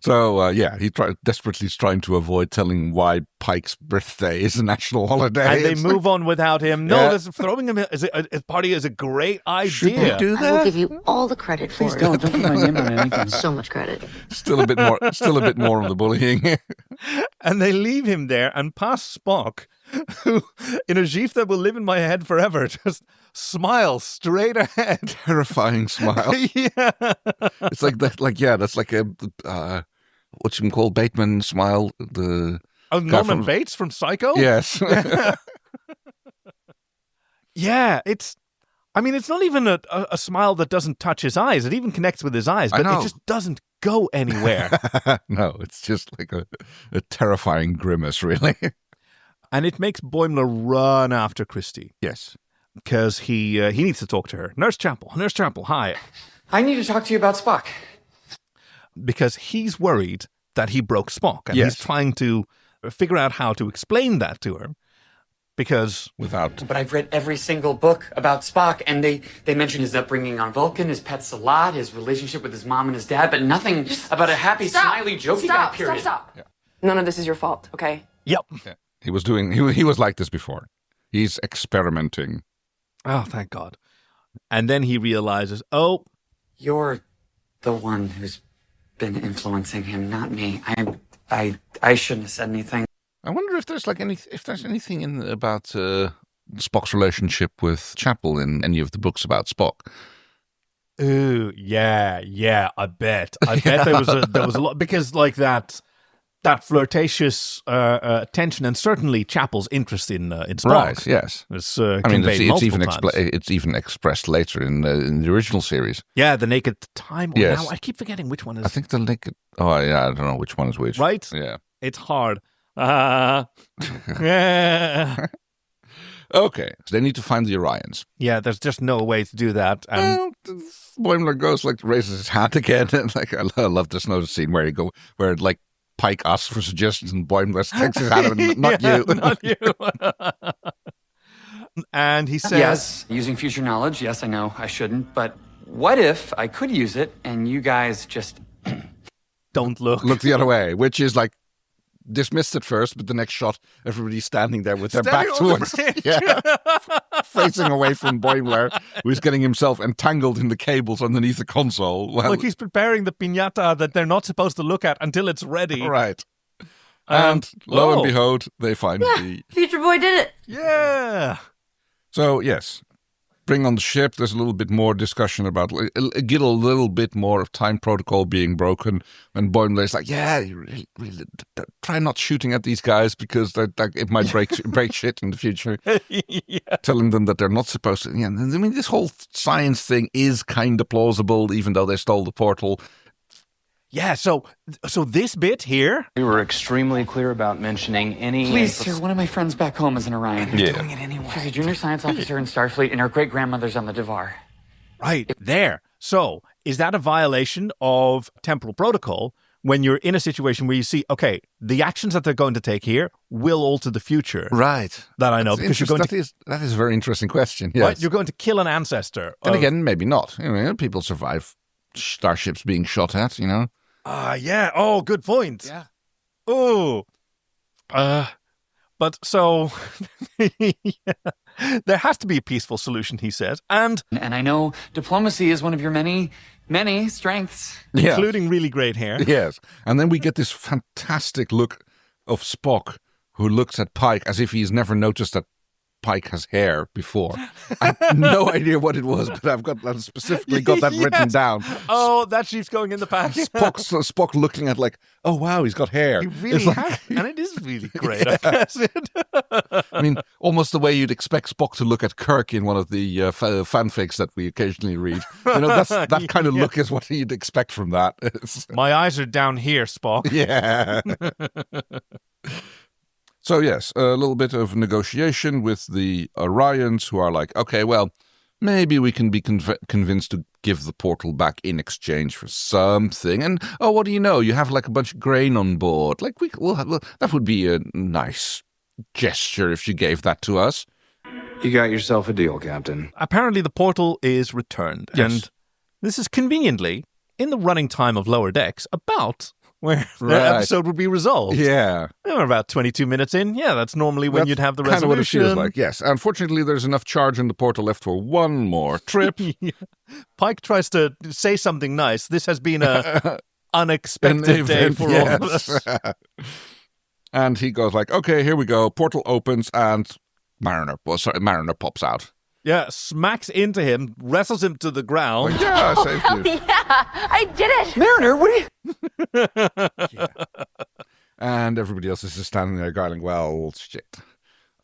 So, he desperately is trying to avoid telling why Pike's birthday is a national holiday. And they move on without him. No, throwing him as a party is a great idea. Should we do that? I will give you all the credit for it. Don't put my name on anything. So much credit. Still a bit more of the bullying. And they leave him there and pass Spock, who, in a gif that will live in my head forever, just smiles straight ahead. Terrifying smile. Yeah. It's like that, that's like a... what's him called? Bateman smile. Norman Bates from Psycho? Yes. Yeah, it's not even a smile that doesn't touch his eyes. It even connects with his eyes, but it just doesn't go anywhere. No, it's just like a terrifying grimace, really. And it makes Boimler run after Christie. Yes. Because he needs to talk to her. Nurse Chapel, hi. I need to talk to you about Spock. Because he's worried that he broke Spock, and he's trying to figure out how to explain that to her. Because But I've read every single book about Spock, and they mention his upbringing on Vulcan, his pet Salat, his relationship with his mom and his dad, but nothing about a happy, smiley, jokey guy, period. Stop. Yeah. None of this is your fault, okay? Yep. Yeah. He was like this before. He's experimenting. Oh, thank God. And then he realizes, you're the one who's been influencing him, not me. I shouldn't have said anything. I wonder if there's anything about Spock's relationship with Chapel in any of the books about Spock. Ooh, yeah, I bet there was a lot, because that flirtatious tension, and certainly Chapel's interest in Spock. Right, yes. It's even expressed later in the original series. Yeah, the Naked Time. Yes. Now I keep forgetting which one is... I think the Naked... Oh, yeah, I don't know which one is which. Right? Yeah. It's hard. Yeah. Okay, so they need to find the Orions. Yeah, there's just no way to do that. And Boimler goes, raises his hand again, and I love this notice scene where Pike asks for suggestions and Boimler takes his hand and not you. And he says... Yes, using future knowledge. Yes, I know I shouldn't. But what if I could use it and you guys just... Don't look. Look the other way, which is dismissed at first, but the next shot, everybody's standing there with their back towards... facing away from Boimler, who's getting himself entangled in the cables underneath the console. He's preparing the piñata that they're not supposed to look at until it's ready. Right. And lo and behold, they find the... Future Boy did it. Yeah. So, yes. Bring on the ship. There's a little bit more discussion about get a little bit more of time protocol being broken. And Boimler's like, yeah, you really try not shooting at these guys because it might break shit in the future. Telling them that they're not supposed to. Yeah, I mean, this whole science thing is kind of plausible, even though they stole the portal. Yeah, so this bit here... We were extremely clear about mentioning any... Please, sir, one of my friends back home is an Orion. Yeah. Doing it anyway. She's a junior science officer in Starfleet, and her great-grandmother's on the Devar. Right, there. So, is that a violation of temporal protocol when you're in a situation where you see, okay, the actions that they're going to take here will alter the future? Right. That I know, because you're going that is a very interesting question, yes. Right, you're going to kill an ancestor. And again, maybe not. People survive starships being shot at, Yeah. Oh, good point. Yeah. Oh. But so, there has to be a peaceful solution, he says. And I know diplomacy is one of your many, many strengths. Including really great hair. Yes. And then we get this fantastic look of Spock, who looks at Pike as if he's never noticed that Pike has hair before. I have no idea what it was, but I've specifically got that written down. Oh, that sheep's going in the pack. Spock looking at like, oh wow, he's got hair. He really has, and it is really great. I guess. I mean, almost the way you'd expect Spock to look at Kirk in one of the fanfics that we occasionally read. That kind of look is what you'd expect from that. My eyes are down here, Spock. Yeah. So, yes, a little bit of negotiation with the Orions who are like, okay, well, maybe we can be convinced to give the portal back in exchange for something. And, oh, what do you know? You have like a bunch of grain on board. Like, that would be a nice gesture if you gave that to us. You got yourself a deal, Captain. Apparently the portal is returned. Yes. And this is conveniently in the running time of Lower Decks about... where the episode would be resolved. Yeah. We're about 22 minutes in. Yeah, that's normally when you'd have the resolution. Kind of what it feels like, yes. Unfortunately, there's enough charge in the portal left for one more trip. Pike tries to say something nice. This has been an unexpected day for all of us. And he goes like, okay, here we go. Portal opens and Mariner pops out. Yeah, smacks into him, wrestles him to the ground. Like, yeah, I saved you. Yeah, I did it. Mariner, what are you... And everybody else is just standing there going, well, shit.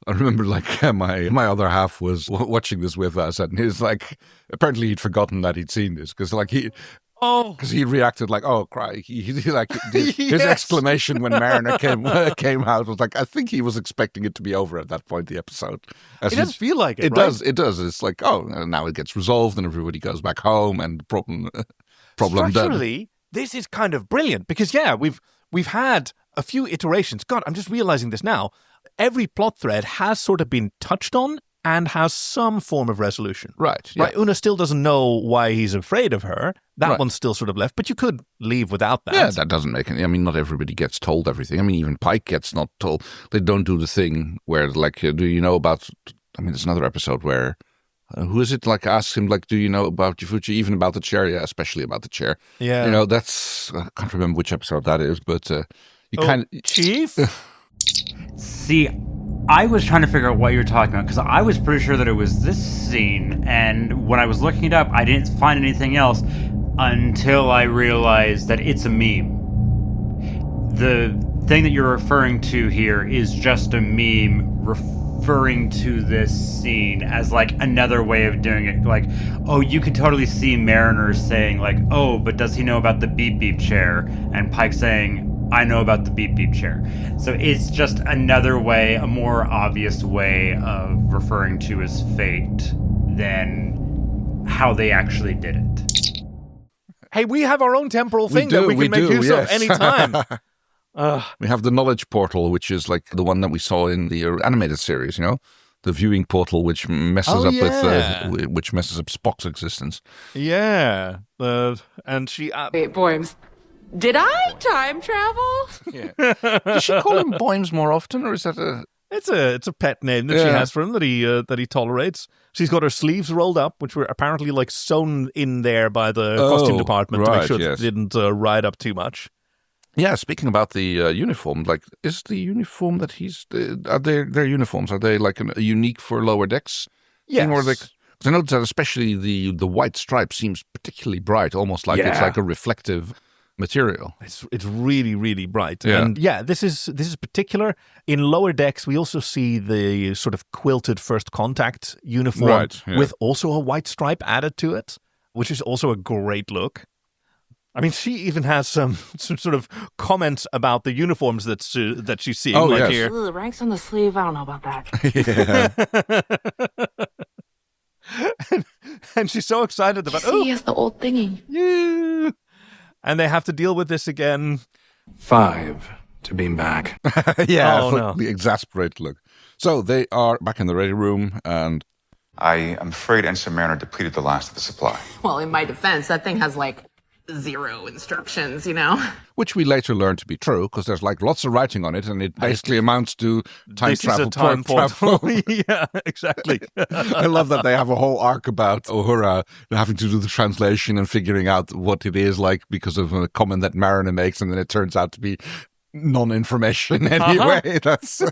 I remember like my other half was watching this with us and he's like, apparently he'd forgotten that he'd seen this because like because he reacted like, oh, cry. He like his exclamation when Mariner came out was like, I think he was expecting it to be over at that point, the episode. It does feel like it, It right? does. It does. It's like, oh, now it gets resolved and everybody goes back home and problem done. Structurally, this is kind of brilliant because, yeah, we've had a few iterations. God, I'm just realizing this now. Every plot thread has sort of been touched on and has some form of resolution. Right. Yeah. Right. Una still doesn't know why he's afraid of her. That one's still sort of left, but you could leave without that. Yeah, that doesn't make any... I mean, not everybody gets told everything. I mean, even Pike gets not told. They don't do the thing where, like, do you know about... I mean, there's another episode where... who is it, like, asks him, like, do you know about your future, even about the chair? Yeah, especially about the chair. Yeah. That's... I can't remember which episode that is, but you kind of... Chief? See... I was trying to figure out what you were talking about because I was pretty sure that it was this scene, and when I was looking it up, I didn't find anything else until I realized that it's a meme. The thing that you're referring to here is just a meme referring to this scene as like another way of doing it. Like, oh, you could totally see Mariner saying like, oh, but does he know about the beep beep chair? And Pike saying, I know about the beep beep chair. So it's just another way, a more obvious way of referring to his fate than how they actually did it. Hey, we have our own temporal thing that we can make use of anytime. We have the knowledge portal, which is like the one that we saw in the animated series, the viewing portal, which messes up with which messes up Spock's existence. Yeah, and she. Wait, Boims. Did I time travel? Yeah. Does she call him Boims more often, or is that a? It's a pet name that she has for him that he tolerates. She's got her sleeves rolled up, which were apparently like sewn in there by the costume department to make sure it didn't ride up too much. Yeah, speaking about the uniform, like, is the uniform that are their uniforms? Are they like a unique for lower decks? Yes. Because I noticed that especially the white stripe seems particularly bright, almost like it's like a reflective material. It's really, really bright. Yeah. And this is particular. In lower decks, we also see the sort of quilted first contact uniform with also a white stripe added to it, which is also a great look. I mean, she even has some sort of comments about the uniforms that she's seeing here. Ooh, ranks on the sleeve. I don't know about that. and she's so excited about. He has the old thingy. Yeah. And they have to deal with this again. 5 to beam back. The exasperated look. So they are back in the ready room, and I am afraid Ensign Mariner depleted the last of the supply. Well, in my defense, that thing has like 0 instructions, you know? which we later learned to be true, because there's like lots of writing on it, and it basically amounts to time travel. Travel. Yeah, exactly. I love that they have a whole arc about Uhura having to do the translation and figuring out what it is like because of a comment that Mariner makes, and then it turns out to be non-information anyway. That's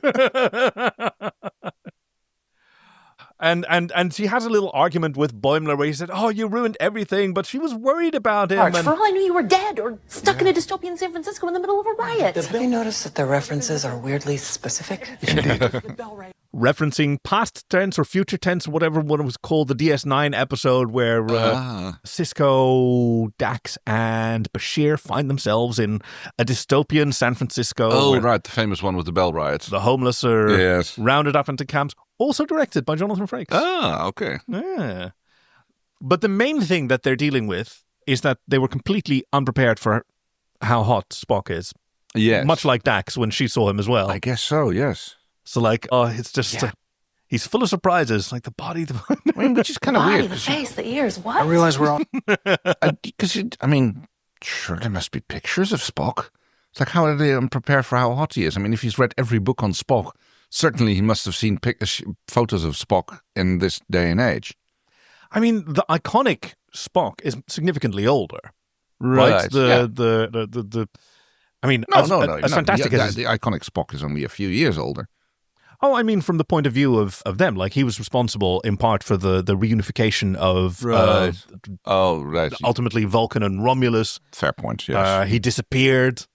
And she has a little argument with Boimler where he said, "Oh, you ruined everything," but she was worried about him. For all I knew, you were dead or stuck in a dystopian San Francisco in the middle of a riot. Have you noticed that the references are weirdly specific? Referencing past tense or future tense, whatever one was called, the DS9 episode where Cisco, Dax, and Bashir find themselves in a dystopian San Francisco. Oh, right, the famous one with the bell riots. The homeless are rounded up into camps. Also directed by Jonathan Frakes. Ah, okay. Yeah. But the main thing that they're dealing with is that they were completely unprepared for how hot Spock is. Yes. Much like Dax when she saw him as well. I guess so, yes. So like, it's just, he's full of surprises. Like the body, which is kind of weird. The face, the ears, what? I realize we're all... Because, sure, there must be pictures of Spock. It's like, how are they unprepared for how hot he is? I mean, if he's read every book on Spock, certainly he must have seen photos of Spock in this day and age. I mean, the iconic Spock is significantly older. Right. I mean, as fantastic as... The iconic Spock is only a few years older. Oh, I mean, from the point of view of them, like he was responsible in part for the reunification of ultimately Vulcan and Romulus. Fair point, yes. He disappeared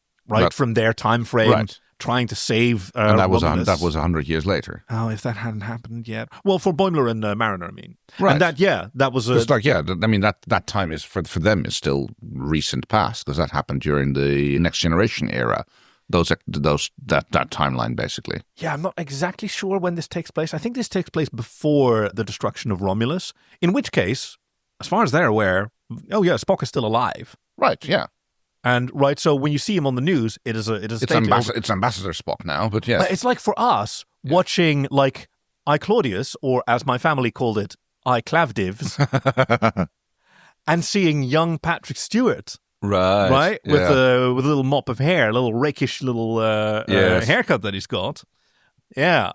from their time frame, trying to save and that was Romulus. That was 100 years later. Oh, if that hadn't happened yet. Well, for Boimler and Mariner, I mean. Right. And that was... that time is for them is still recent past, because that happened during the Next Generation era. That timeline, basically. Yeah, I'm not exactly sure when this takes place. I think this takes place before the destruction of Romulus, in which case, as far as they're aware, Spock is still alive. Right, yeah. And so when you see him on the news, it's Ambassador Spock now, but yes. But it's like for us watching like I Claudius, or as my family called it, I Clavdivs, and seeing young Patrick Stewart, right, with a little mop of hair, a little rakish little haircut that he's got, yeah.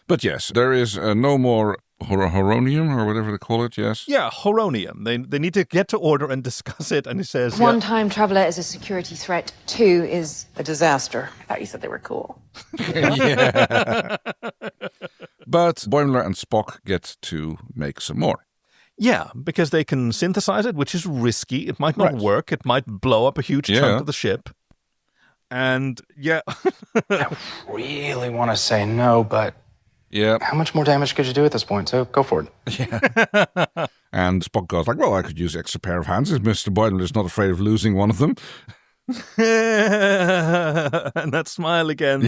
But yes, there is no more Horonium, or whatever they call it, yes? Yeah, Horonium. They need to get to order and discuss it, and he says... One time traveler is a security threat, 2 is... a disaster. I thought you said they were cool. Yeah. But Boimler and Spock get to make some more. Yeah, because they can synthesize it, which is risky. It might not work. It might blow up a huge chunk of the ship. And, I really want to say no, but... Yeah. How much more damage could you do at this point? So go for it. Yeah. And Spock goes like, well, I could use an extra pair of hands if Mr. Boimler is not afraid of losing one of them. And that smile again.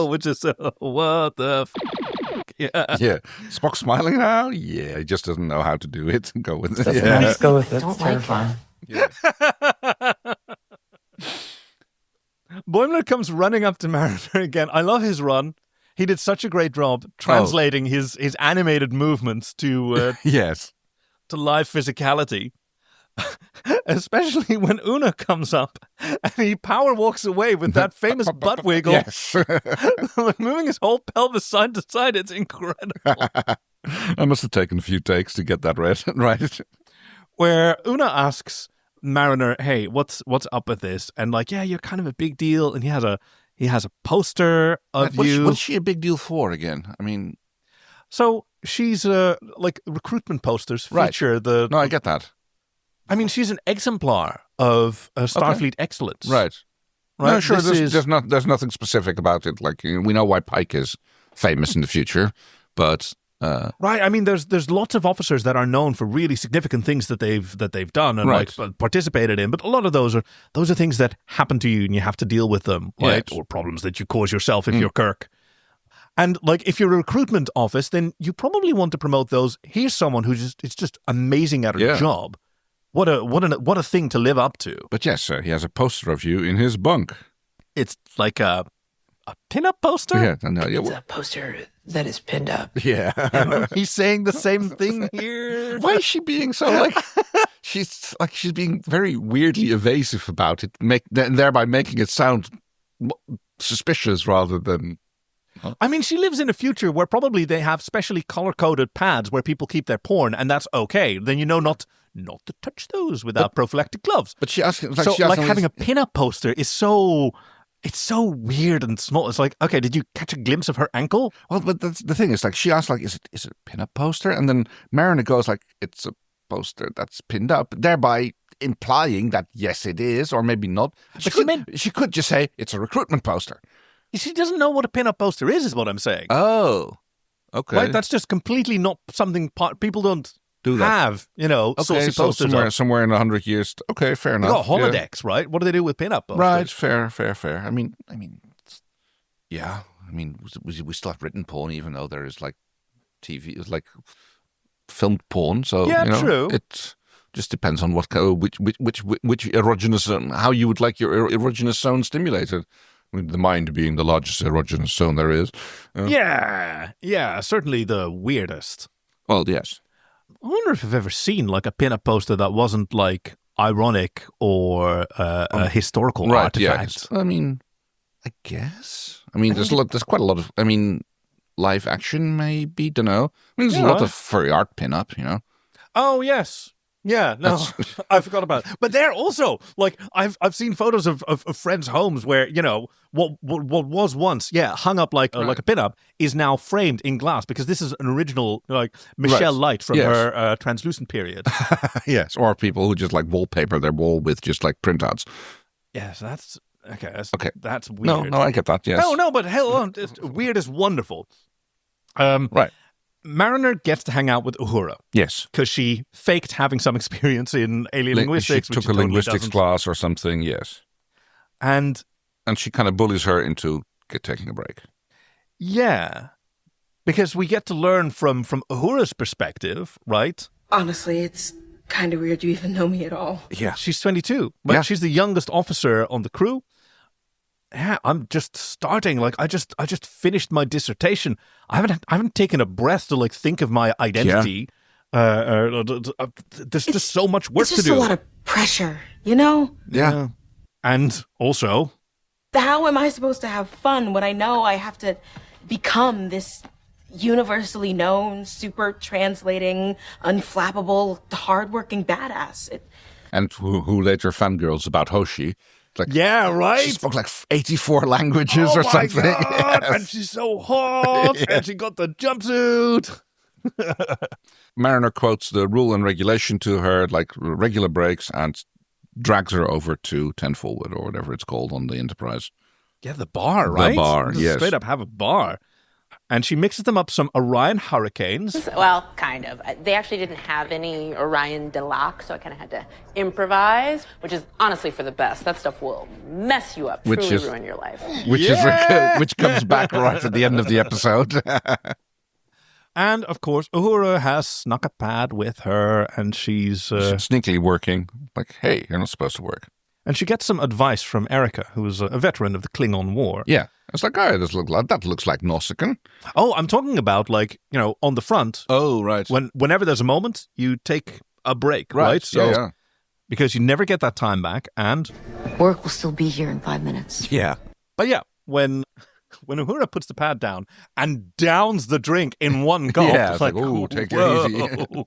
Which is, what the Yeah. Spock smiling now? Yeah, he just doesn't know how to do it. Go with it. Let's go with it. Don't like it. Yeah. Boimler comes running up to Mariner again. I love his run. He did such a great job translating his animated movements to to live physicality. Especially when Una comes up and he power walks away with that famous butt wiggle. Yes. Moving his whole pelvis side to side. It's incredible. I must have taken a few takes to get that right. Where Una asks Mariner, hey, what's up with this? And like, yeah, you're kind of a big deal. And he has a poster of you. What's she a big deal for again? I mean, so she's like recruitment posters feature the. No, I get that. I mean, she's an exemplar of Starfleet excellence. Right. No, sure. There's nothing specific about it. Like, we know why Pike is famous in the future, but. Right, I mean, there's lots of officers that are known for really significant things that they've done and like participated in, but a lot of those are things that happen to you and you have to deal with them, right? Yes. Or problems that you cause yourself if you're Kirk. And like, if you're a recruitment office, then you probably want to promote those. Here's someone who's just amazing at her job. What a thing to live up to. But yes, he has a poster of you in his bunk. It's like a pin-up poster. Yeah, it's a poster that is pinned up. Yeah. He's saying the same thing here. Why is she being so like she's being very weirdly evasive about it, thereby making it sound suspicious rather than. I mean, she lives in a future where probably they have specially color-coded pads where people keep their porn, and that's okay. Then you know not to touch those without prophylactic gloves. But she asked, having a pin-up poster is so. It's so weird and small. It's like, okay, did you catch a glimpse of her ankle? Well, but the thing is, like, she asked, like, is it a pin-up poster? And then Mariner goes, like, it's a poster that's pinned up, thereby implying that, yes, it is, or maybe not. She could just say, it's a recruitment poster. She doesn't know what a pin-up poster is what I'm saying. Oh, okay. Right? That's just completely not something people don't do that. Have, saucy so posters. Somewhere in 100 years. Okay, fair enough. You got holodecks, right? What do they do with pin-up posters? Right, fair. I mean, yeah. I mean, we still have written porn, even though there is like TV, like filmed porn. So yeah, true. It just depends on which erogenous zone, how you would like your erogenous zone stimulated. I mean, the mind being the largest erogenous zone there is. Yeah, certainly the weirdest. Well, yes. I wonder if I've ever seen like a pin-up poster that wasn't like ironic or a historical artifact. Yeah, I mean, I guess. I mean, there's quite a lot of. I mean, live action maybe. Don't know. I mean, there's a lot of furry art pin-up. Oh yes. Yeah, no, I forgot about it. But they're also like I've seen photos of friends' homes where what was once hung up like a pinup is now framed in glass because this is an original like Michelle Light from her translucent period. Yes, or people who just like wallpaper their wall with just like printouts. Yes, that's okay. That's weird. No, I get that. Yes. No, but hell on, weird is wonderful. Right. Mariner gets to hang out with Uhura. Yes. Because she faked having some experience in alien linguistics. She took a linguistics class or something, yes. And she kind of bullies her into taking a break. Yeah. Because we get to learn from Uhura's perspective, right? Honestly, it's kind of weird you even know me at all. Yeah. She's 22. But she's the youngest officer on the crew. Yeah, I'm just starting. Like, I just finished my dissertation. I haven't taken a breath to like think of my identity. Yeah. There's just so much work to do. It's just a lot of pressure, Yeah. And also, how am I supposed to have fun when I know I have to become this universally known, super translating, unflappable, hardworking badass? And who later fangirls about Hoshi. Like, yeah, right. She spoke like 84 languages or something. God. Yes. And she's so hot. And she got the jumpsuit. Mariner quotes the rule and regulation to her, like regular breaks, and drags her over to 10 Forward or whatever it's called on the Enterprise. Yeah, the bar, right? The bar, yes. Straight up have a bar. And she mixes them up some Orion Hurricanes. Well, kind of. They actually didn't have any Orion Deluxe, so I kind of had to improvise, which is honestly for the best. That stuff will mess you up, truly ruin your life. Which comes back right at the end of the episode. And, of course, Uhura has snuck a pad with her, and she's sneakily working. Like, hey, you're not supposed to work. And she gets some advice from Erica, who is a veteran of the Klingon War. Yeah. It's like, oh, that looks like Nausicaan. Oh, I'm talking about, like, on the front. Oh, right. Whenever there's a moment, you take a break, right? So, yeah. Because you never get that time back, and... Work will still be here in 5 minutes. Yeah. But yeah, when when Uhura puts the pad down and downs the drink in one gulp, yeah, it's like, ooh, take it easy.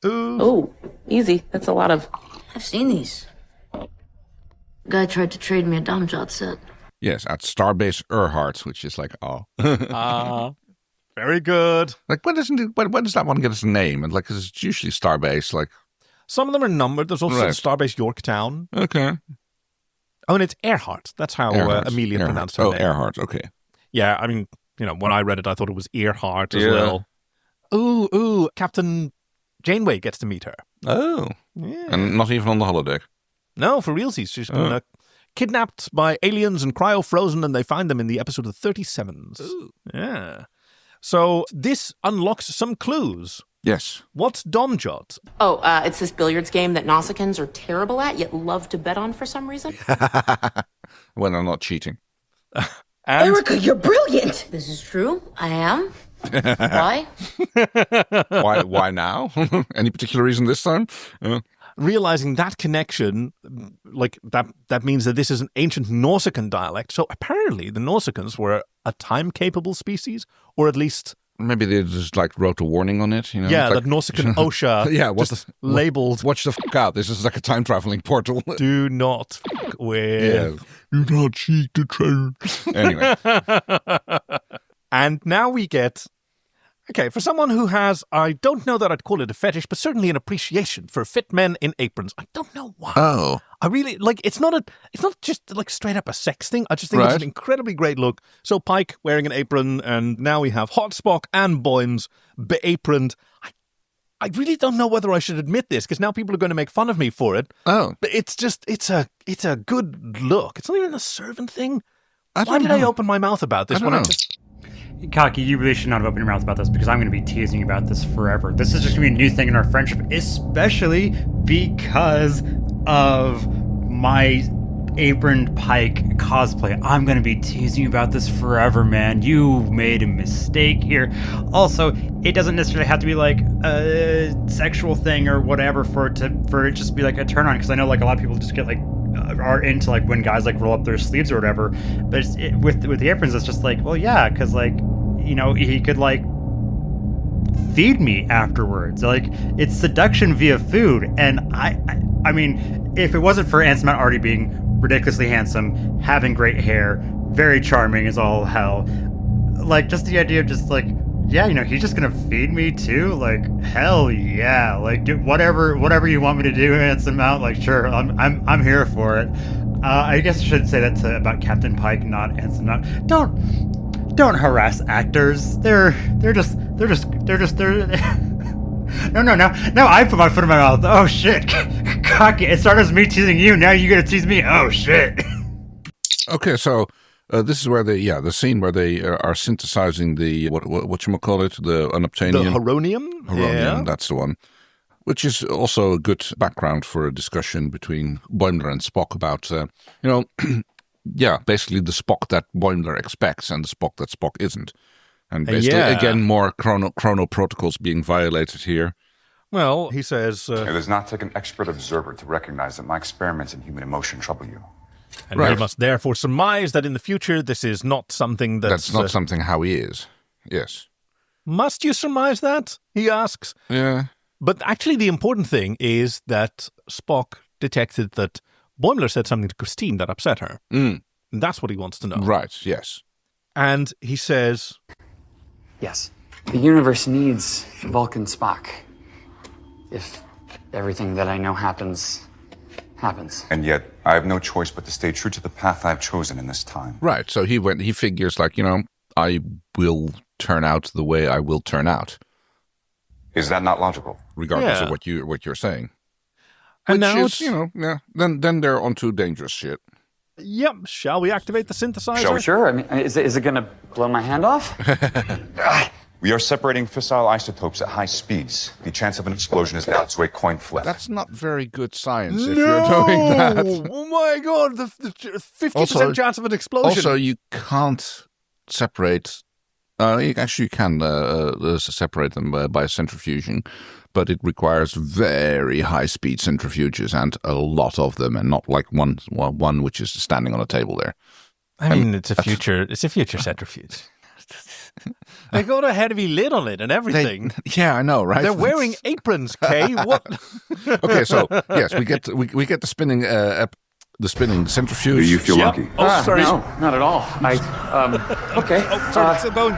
Oh, easy. That's a lot of... I've seen these. Guy tried to trade me a Domjot set. Yes, at Starbase Earhart, which is like, oh. Very good. Like, when does that one get its name? And like, 'cause it's usually Starbase, like... Some of them are numbered. There's also Starbase Yorktown. Okay. Oh, and it's Earhart. That's how Amelia pronounced her name. Earhart, okay. Yeah, I mean, when I read it, I thought it was Earhart as well. Ooh, Captain Janeway gets to meet her. Oh. Yeah. And not even on the holodeck. No, for realsies. She's been kidnapped by aliens and cryo-frozen, and they find them in the episode of 37s. Ooh. Yeah. So this unlocks some clues. Yes. What's Domjot? Oh, it's this billiards game that Nausicaans are terrible at, yet love to bet on for some reason. When they're not cheating. Erica, you're brilliant! This is true. I am. Why? Why now? Any particular reason this time? Realizing that connection, like that means that this is an ancient Nausicaan dialect. So apparently the Nausicans were a time-capable species, or at least... Maybe they just like wrote a warning on it, Yeah, like, that Nausicaan OSHA labeled. Watch the fuck out. This is like a time traveling portal. Do not fuck with. Do not cheat the train. Anyway. And now we get... Okay, for someone who has, I don't know that I'd call it a fetish, but certainly an appreciation for fit men in aprons. I don't know why. Oh. I really, it's not just like straight up a sex thing. I just think it's an incredibly great look. So Pike wearing an apron, and now we have Hot Spock and Boims be-aproned. I really don't know whether I should admit this, because now people are going to make fun of me for it. Oh. But it's a good look. It's not even a servant thing. Why did I open my mouth about this? Kaki, you really should not have opened your mouth about this, because I'm going to be teasing you about this forever. This is just going to be a new thing in our friendship, especially because of my aproned Pike cosplay. I'm going to be teasing you about this forever, man. You made a mistake here. Also, it doesn't necessarily have to be like a sexual thing or whatever for it just to be like a turn on, because I know like a lot of people just get like are into like when guys like roll up their sleeves or whatever, but with the aprons it's just like, well, yeah, because like, he could like feed me afterwards. Like, it's seduction via food. And I mean, if it wasn't for Anson Mount already being ridiculously handsome, having great hair, very charming as all hell, like just the idea of just like, yeah, he's just gonna feed me too. Like, hell yeah! Like, do whatever you want me to do, Anson Mount. Like, sure, I'm here for it. I guess I should say that about Captain Pike, not Anson Mount. Don't harass actors. They're just. No, I put my foot in my mouth. Oh shit, cocky! It started as me teasing you. Now you gotta tease me. Oh shit. Okay, so. This is where the scene where they are synthesizing the, whatchamacallit, the unobtainium. The Heronium? Yeah. That's the one. Which is also a good background for a discussion between Boimler and Spock about, basically the Spock that Boimler expects and the Spock that Spock isn't. And basically, again, more chrono protocols being violated here. Well, he says... It does not take an expert observer to recognize that my experiments in human emotion trouble you. And we must therefore surmise that in the future this is not something that's not something how he is. Yes. Must you surmise that? He asks. Yeah. But actually the important thing is that Spock detected that Boimler said something to Christine that upset her. Mm. And that's what he wants to know. Right, yes. And he says... Yes. The universe needs Vulcan Spock. If everything that I know happens. And yet, I have no choice but to stay true to the path I've chosen in this time. Right, so he figures like, I will turn out the way I will turn out. Is that not logical? Regardless of what you're saying. And which now is, then they're onto dangerous shit. Yep, shall we activate the synthesizer? So sure, I mean, is it going to blow my hand off? We are separating fissile isotopes at high speeds. The chance of an explosion is now to a coin flip. That's not very good science if you're doing that. Oh my god, the 50% chance of an explosion. Also, you can't separate... you can separate them by centrifuging, but it requires very high-speed centrifuges and a lot of them, and not like one which is standing on a table there. I mean, it's a future centrifuge. They got a heavy lid on it and everything. Yeah, I know, right? They're wearing aprons, Kay. What? Okay, so yes, we get the spinning centrifuge. Do you feel lucky? Oh, sorry. No, not at all. Okay. Sorry, still going.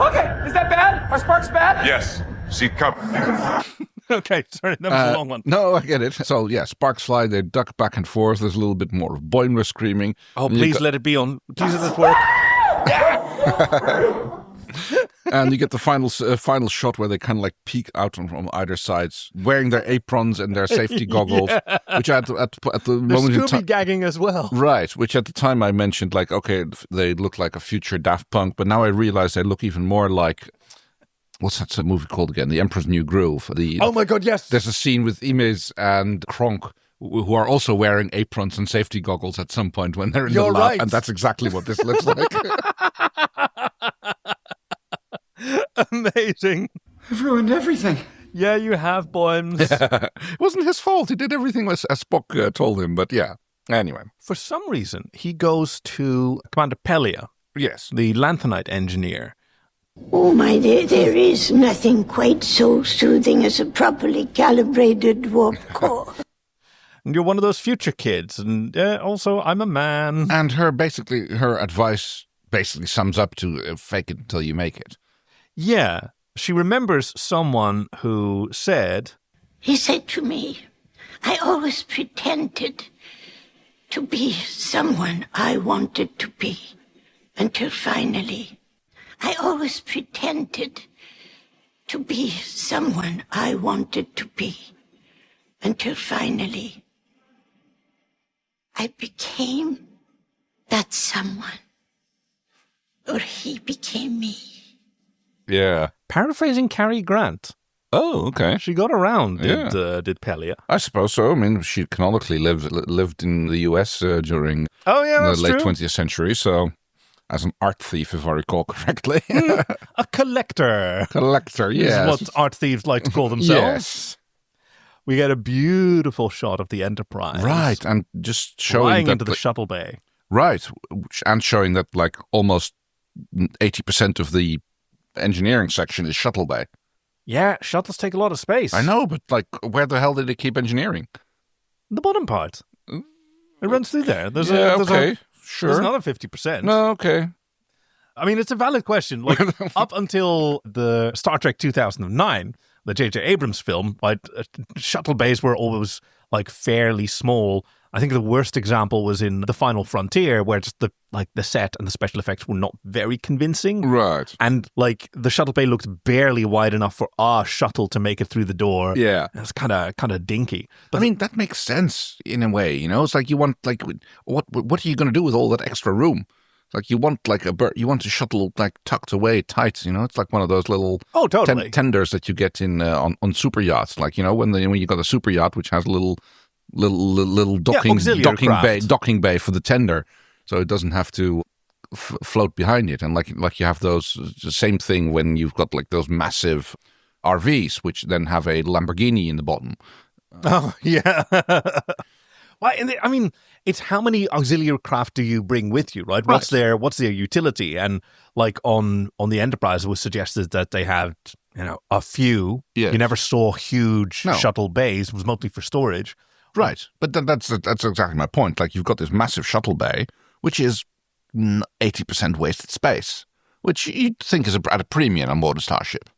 Okay, is that bad? Are sparks bad? Yes. Seat cover. Okay, sorry, that was a long one. No, I get it. So, yeah, sparks fly, they duck back and forth. There's a little bit more of Boimier screaming. Oh, please let it be on. Please let this work. And you get the final shot where they kind of like peek out from either sides, wearing their aprons and their safety goggles, which at the moment in time, gagging as well. Right, which at the time I mentioned, like, okay, they look like a future Daft Punk, but now I realize they look even more like, what's that movie called again? The Emperor's New Groove. Oh my God, yes. There's a scene with Imes and Kronk, who are also wearing aprons and safety goggles at some point when they're in the lab, and that's exactly what this looks like. Amazing. I've ruined everything. Yeah, you have, Boims. Yeah. It wasn't his fault. He did everything as Spock told him, but yeah. Anyway. For some reason, he goes to Commander Pelia. Yes. The Lanthanite engineer. Oh my, there is nothing quite so soothing as a properly calibrated warp core. And you're one of those future kids, and also I'm a man. And her advice basically sums up to fake it until you make it. Yeah. She remembers someone who said... He said to me, I always pretended to be someone I wanted to be, until finally... I always pretended to be someone I wanted to be, until finally I became that someone, or he became me. Yeah. Paraphrasing Cary Grant. Oh, okay. She got around, did Pelia. I suppose so. I mean, she canonically lived in the US during the late 20th century, so... As an art thief, if I recall correctly. A collector. Collector, yes. Is what art thieves like to call themselves. Yes. We get a beautiful shot of the Enterprise. Right, and just showing flying that... into the shuttle bay. Right, and showing that like almost 80% of the engineering section is shuttle bay. Yeah, shuttles take a lot of space. I know, but like, where the hell did they keep engineering? The bottom part. It runs through there. There's Sure. There's another 50%. No, okay. I mean, it's a valid question. Like, up until the Star Trek 2009, the J.J. Abrams film, right, shuttle bays were always, like, fairly small. I think the worst example was in The Final Frontier, where just the set and the special effects were not very convincing. Right. And, like, the shuttle bay looked barely wide enough for a shuttle to make it through the door. Yeah. It was kind of dinky. But I mean, that makes sense in a way, you know? It's like you want, like, what are you going to do with all that extra room? Like, you want, like, you want a shuttle, like, tucked away tight, you know? It's like one of those little tenders that you get in on super yachts. Like, you know, when you got a super yacht, which has a little docking bay for the tender, so it doesn't have to float behind it. And like you have those, the same thing when you've got like those massive RVs, which then have a Lamborghini in the bottom. Oh yeah. Well, I mean, it's how many auxiliary craft do you bring with you, right? What's their utility? And like on the Enterprise, it was suggested that they had, you know, a few. Yes. You never saw huge shuttle bays. It was mostly for storage. Right. But that's exactly my point. Like, you've got this massive shuttle bay, which is 80% wasted space, which you'd think is at a premium on board a starship.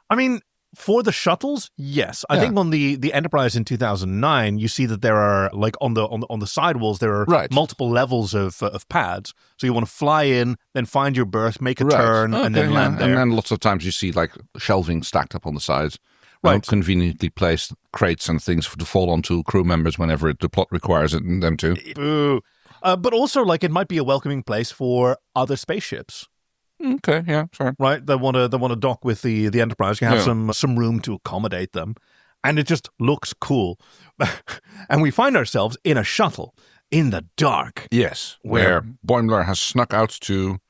I mean, for the shuttles, yes. I think on the Enterprise in 2009, you see that there are, like, on the sidewalls, there are multiple levels of pads. So you want to fly in, then find your berth, make a turn, and then land there. And then lots of times you see, like, shelving stacked up on the sides. Right. Conveniently placed crates and things to fall onto crew members whenever the plot requires them to. Boo. But also, like, it might be a welcoming place for other spaceships. Okay, yeah, sure. Right, they want to dock with the Enterprise. You have some room to accommodate them, and it just looks cool. And we find ourselves in a shuttle in the dark. Yes, where Boimier has snuck out to.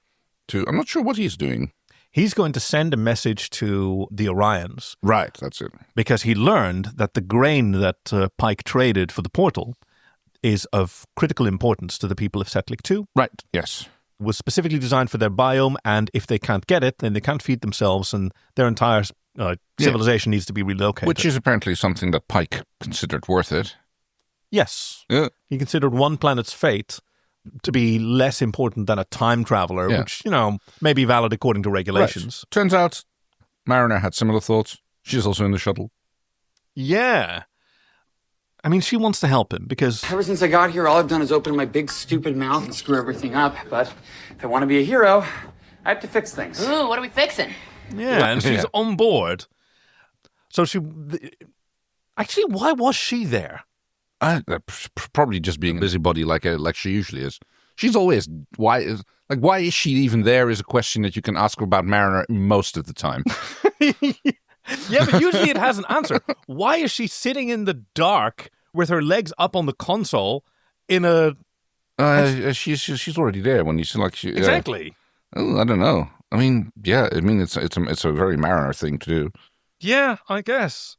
I'm not sure what he's doing. He's going to send a message to the Orions. Right, that's it. Because he learned that the grain that Pike traded for the portal is of critical importance to the people of Setlik 2. Right, yes. Was specifically designed for their biome, and if they can't get it, then they can't feed themselves, and their entire civilization needs to be relocated. Which is apparently something that Pike considered worth it. Yes. Yeah. He considered one planet's fate to be less important than a time traveler, which, may be valid according to regulations. Right. Turns out Mariner had similar thoughts. She's also in the shuttle. Yeah. I mean, she wants to help him because... Ever since I got here, all I've done is open my big stupid mouth and screw everything up. But if I want to be a hero, I have to fix things. Ooh, what are we fixing? Yeah, and she's on board. So she... Actually, why was she there? Probably just being a busybody like she usually is. She's always... Why is she even there is a question that you can ask about Mariner most of the time. Yeah, but usually it has an answer. Why is she sitting in the dark with her legs up on the console in a... She's already there when you see Exactly. I don't know. I mean, it's a very Mariner thing to do. Yeah, I guess.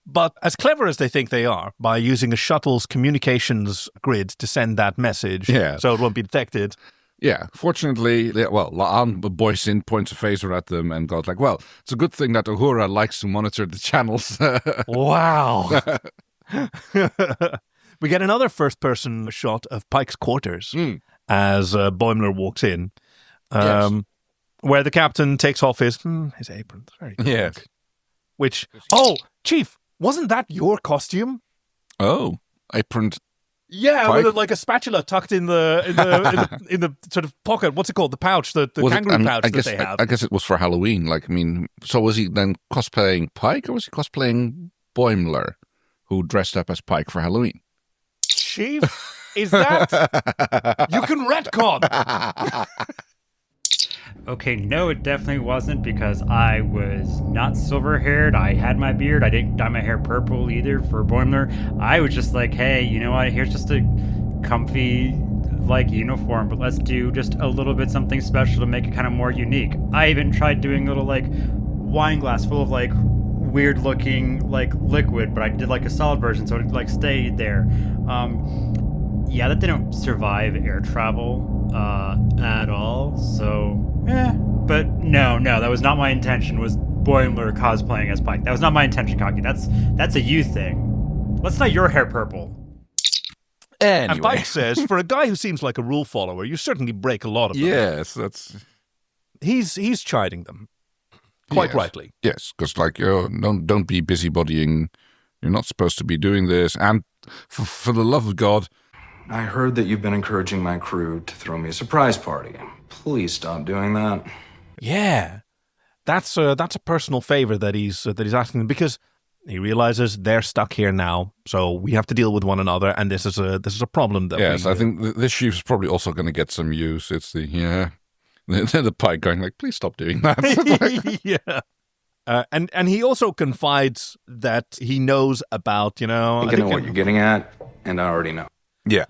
But as clever as they think they are, by using a shuttle's communications grid to send that message so it won't be detected... Yeah, fortunately, Laan Boysin points a phaser at them and goes like, well, it's a good thing that Uhura likes to monitor the channels. Wow. We get another first-person shot of Pike's quarters as Boimler walks in, where the captain takes off his apron. Very good. Yeah. Which, Chief, wasn't that your costume? Oh, aproned... Yeah, with like a spatula tucked in the sort of pocket. What's it called? The pouch, the kangaroo pouch that they have. I guess it was for Halloween. So was he then cosplaying Pike, or was he cosplaying Boimler, who dressed up as Pike for Halloween? Chief, is that you can retcon? Okay, no, it definitely wasn't, because I was not silver-haired. I had my beard. I didn't dye my hair purple either for Boimler. I was just like, hey, you know what? Here's just a comfy, uniform, but let's do just a little bit something special to make it kind of more unique. I even tried doing a little, wine glass full of, weird-looking, liquid, but I did, a solid version, so it, stayed there. Yeah, that didn't survive air travel at all, so... But no, that was not my intention, was Boimler cosplaying as Pike. That was not my intention, Cocky. That's a you thing. Let's dye your hair purple. Anyway. And Pike says, for a guy who seems like a rule follower, you certainly break a lot of them. Yes, that's... He's chiding them. Quite rightly. Yes, because, don't be busybodying. You're not supposed to be doing this. And for the love of God... I heard that you've been encouraging my crew to throw me a surprise party. Please stop doing that. Yeah, that's a personal favor that he's asking them, because he realizes they're stuck here now, so we have to deal with one another, and this is a problem that. Yes, I think this chief's probably also going to get some use. It's the Pike going please stop doing that. Yeah. And he also confides that he knows about I think I know what you're getting at, and I already know. Yeah.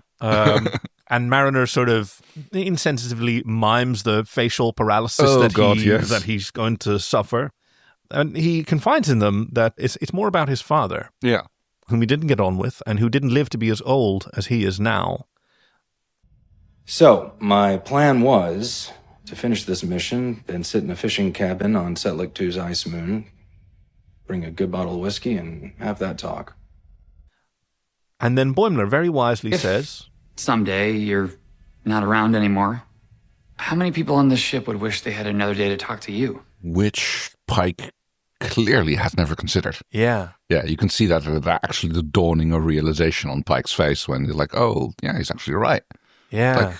And Mariner sort of insensitively mimes the facial paralysis that he's going to suffer. And he confides in them that it's more about his father. Yeah. Whom he didn't get on with and who didn't live to be as old as he is now. So, my plan was to finish this mission, then sit in a fishing cabin on Setlik 2's ice moon, bring a good bottle of whiskey, and have that talk. And then Boimler very wisely says... Someday you're not around anymore. How many people on this ship would wish they had another day to talk to you? Which Pike clearly has never considered. Yeah. Yeah, you can see that actually the dawning of realization on Pike's face when he's like, oh, yeah, he's actually right. Yeah.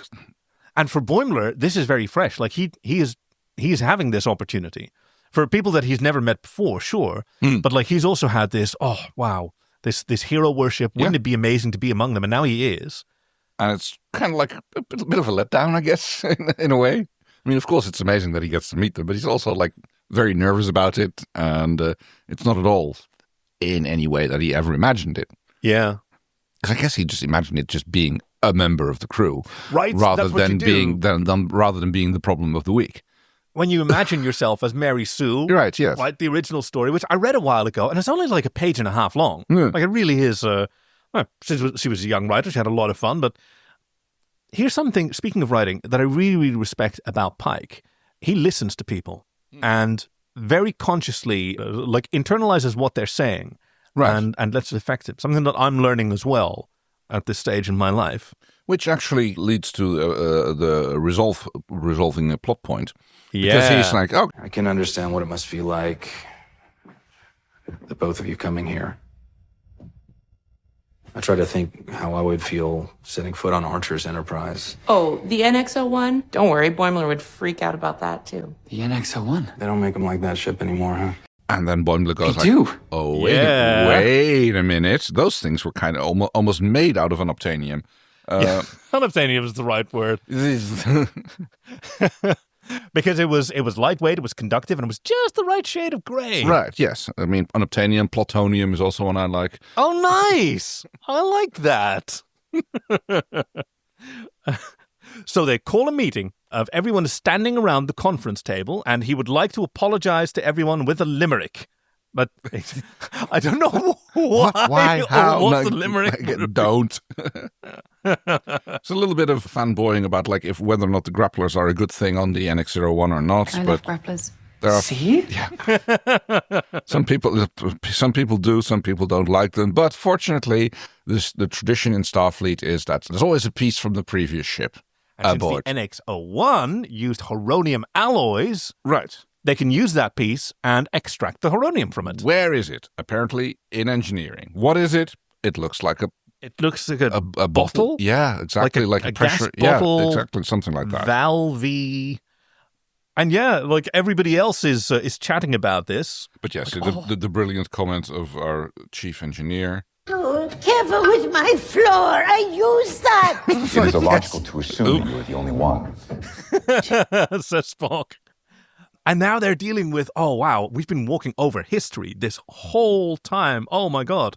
And for Boimler, this is very fresh. He is having this opportunity. For people that he's never met before, sure. But he's also had this, oh, wow. This hero worship, wouldn't it be amazing to be among them? And now he is. And it's kind of like a bit of a letdown, I guess, in a way. I mean, of course, it's amazing that he gets to meet them, but he's also very nervous about it. And it's not at all in any way that he ever imagined it. Yeah. Because I guess he just imagined it just being a member of the crew. Right, rather than being the problem of the week. When you imagine yourself as Mary Sue, right? Yes, right. The original story, which I read a while ago, and it's only a page and a half long. Yeah. It really is Well, she was a young writer. She had a lot of fun. But here's something, speaking of writing, that I really, really respect about Pike. He listens to people and very consciously internalizes what they're saying and lets it affect it. Something that I'm learning as well at this stage in my life. Which actually leads to the resolving a plot point. Yeah. Because he's like, oh. I can understand what it must feel like, the both of you coming here. I try to think how I would feel setting foot on Archer's Enterprise. Oh, the NX-01? Don't worry, Boimler would freak out about that, too. The NX-01? They don't make them like that ship anymore, huh? And then Boimler goes They do. Oh, wait a minute. Those things were kind of almost made out of unobtainium. Unobtainium is the right word. Because it was lightweight, it was conductive, and it was just the right shade of gray. Right, yes. I mean, unobtainium, plutonium is also one I like. Oh, nice. I like that. So they call a meeting of everyone is standing around the conference table, and he would like to apologize to everyone with a limerick. But I don't know why. How? What the limerick? Don't. It's a little bit of fanboying about if whether or not the grapplers are a good thing on the NX-01 or not. I love grapplers. There are, See? Yeah. Some people do, some people don't like them. But fortunately, the tradition in Starfleet is that there's always a piece from the previous ship aboard. Since the NX-01 used horonium alloys, right? They can use that piece and extract the horonium from it. Where is it? Apparently in engineering. What is it? It looks like a bottle. Yeah, exactly. Like a pressure bottle. Yeah, exactly. Something like that. Valve-y. And everybody else is chatting about this. But yes, the brilliant comment of our chief engineer. Oh, careful with my floor. I use that. It is illogical to assume you are the only one. Says Spock. And now they're dealing with, oh, wow, we've been walking over history this whole time. Oh, my God.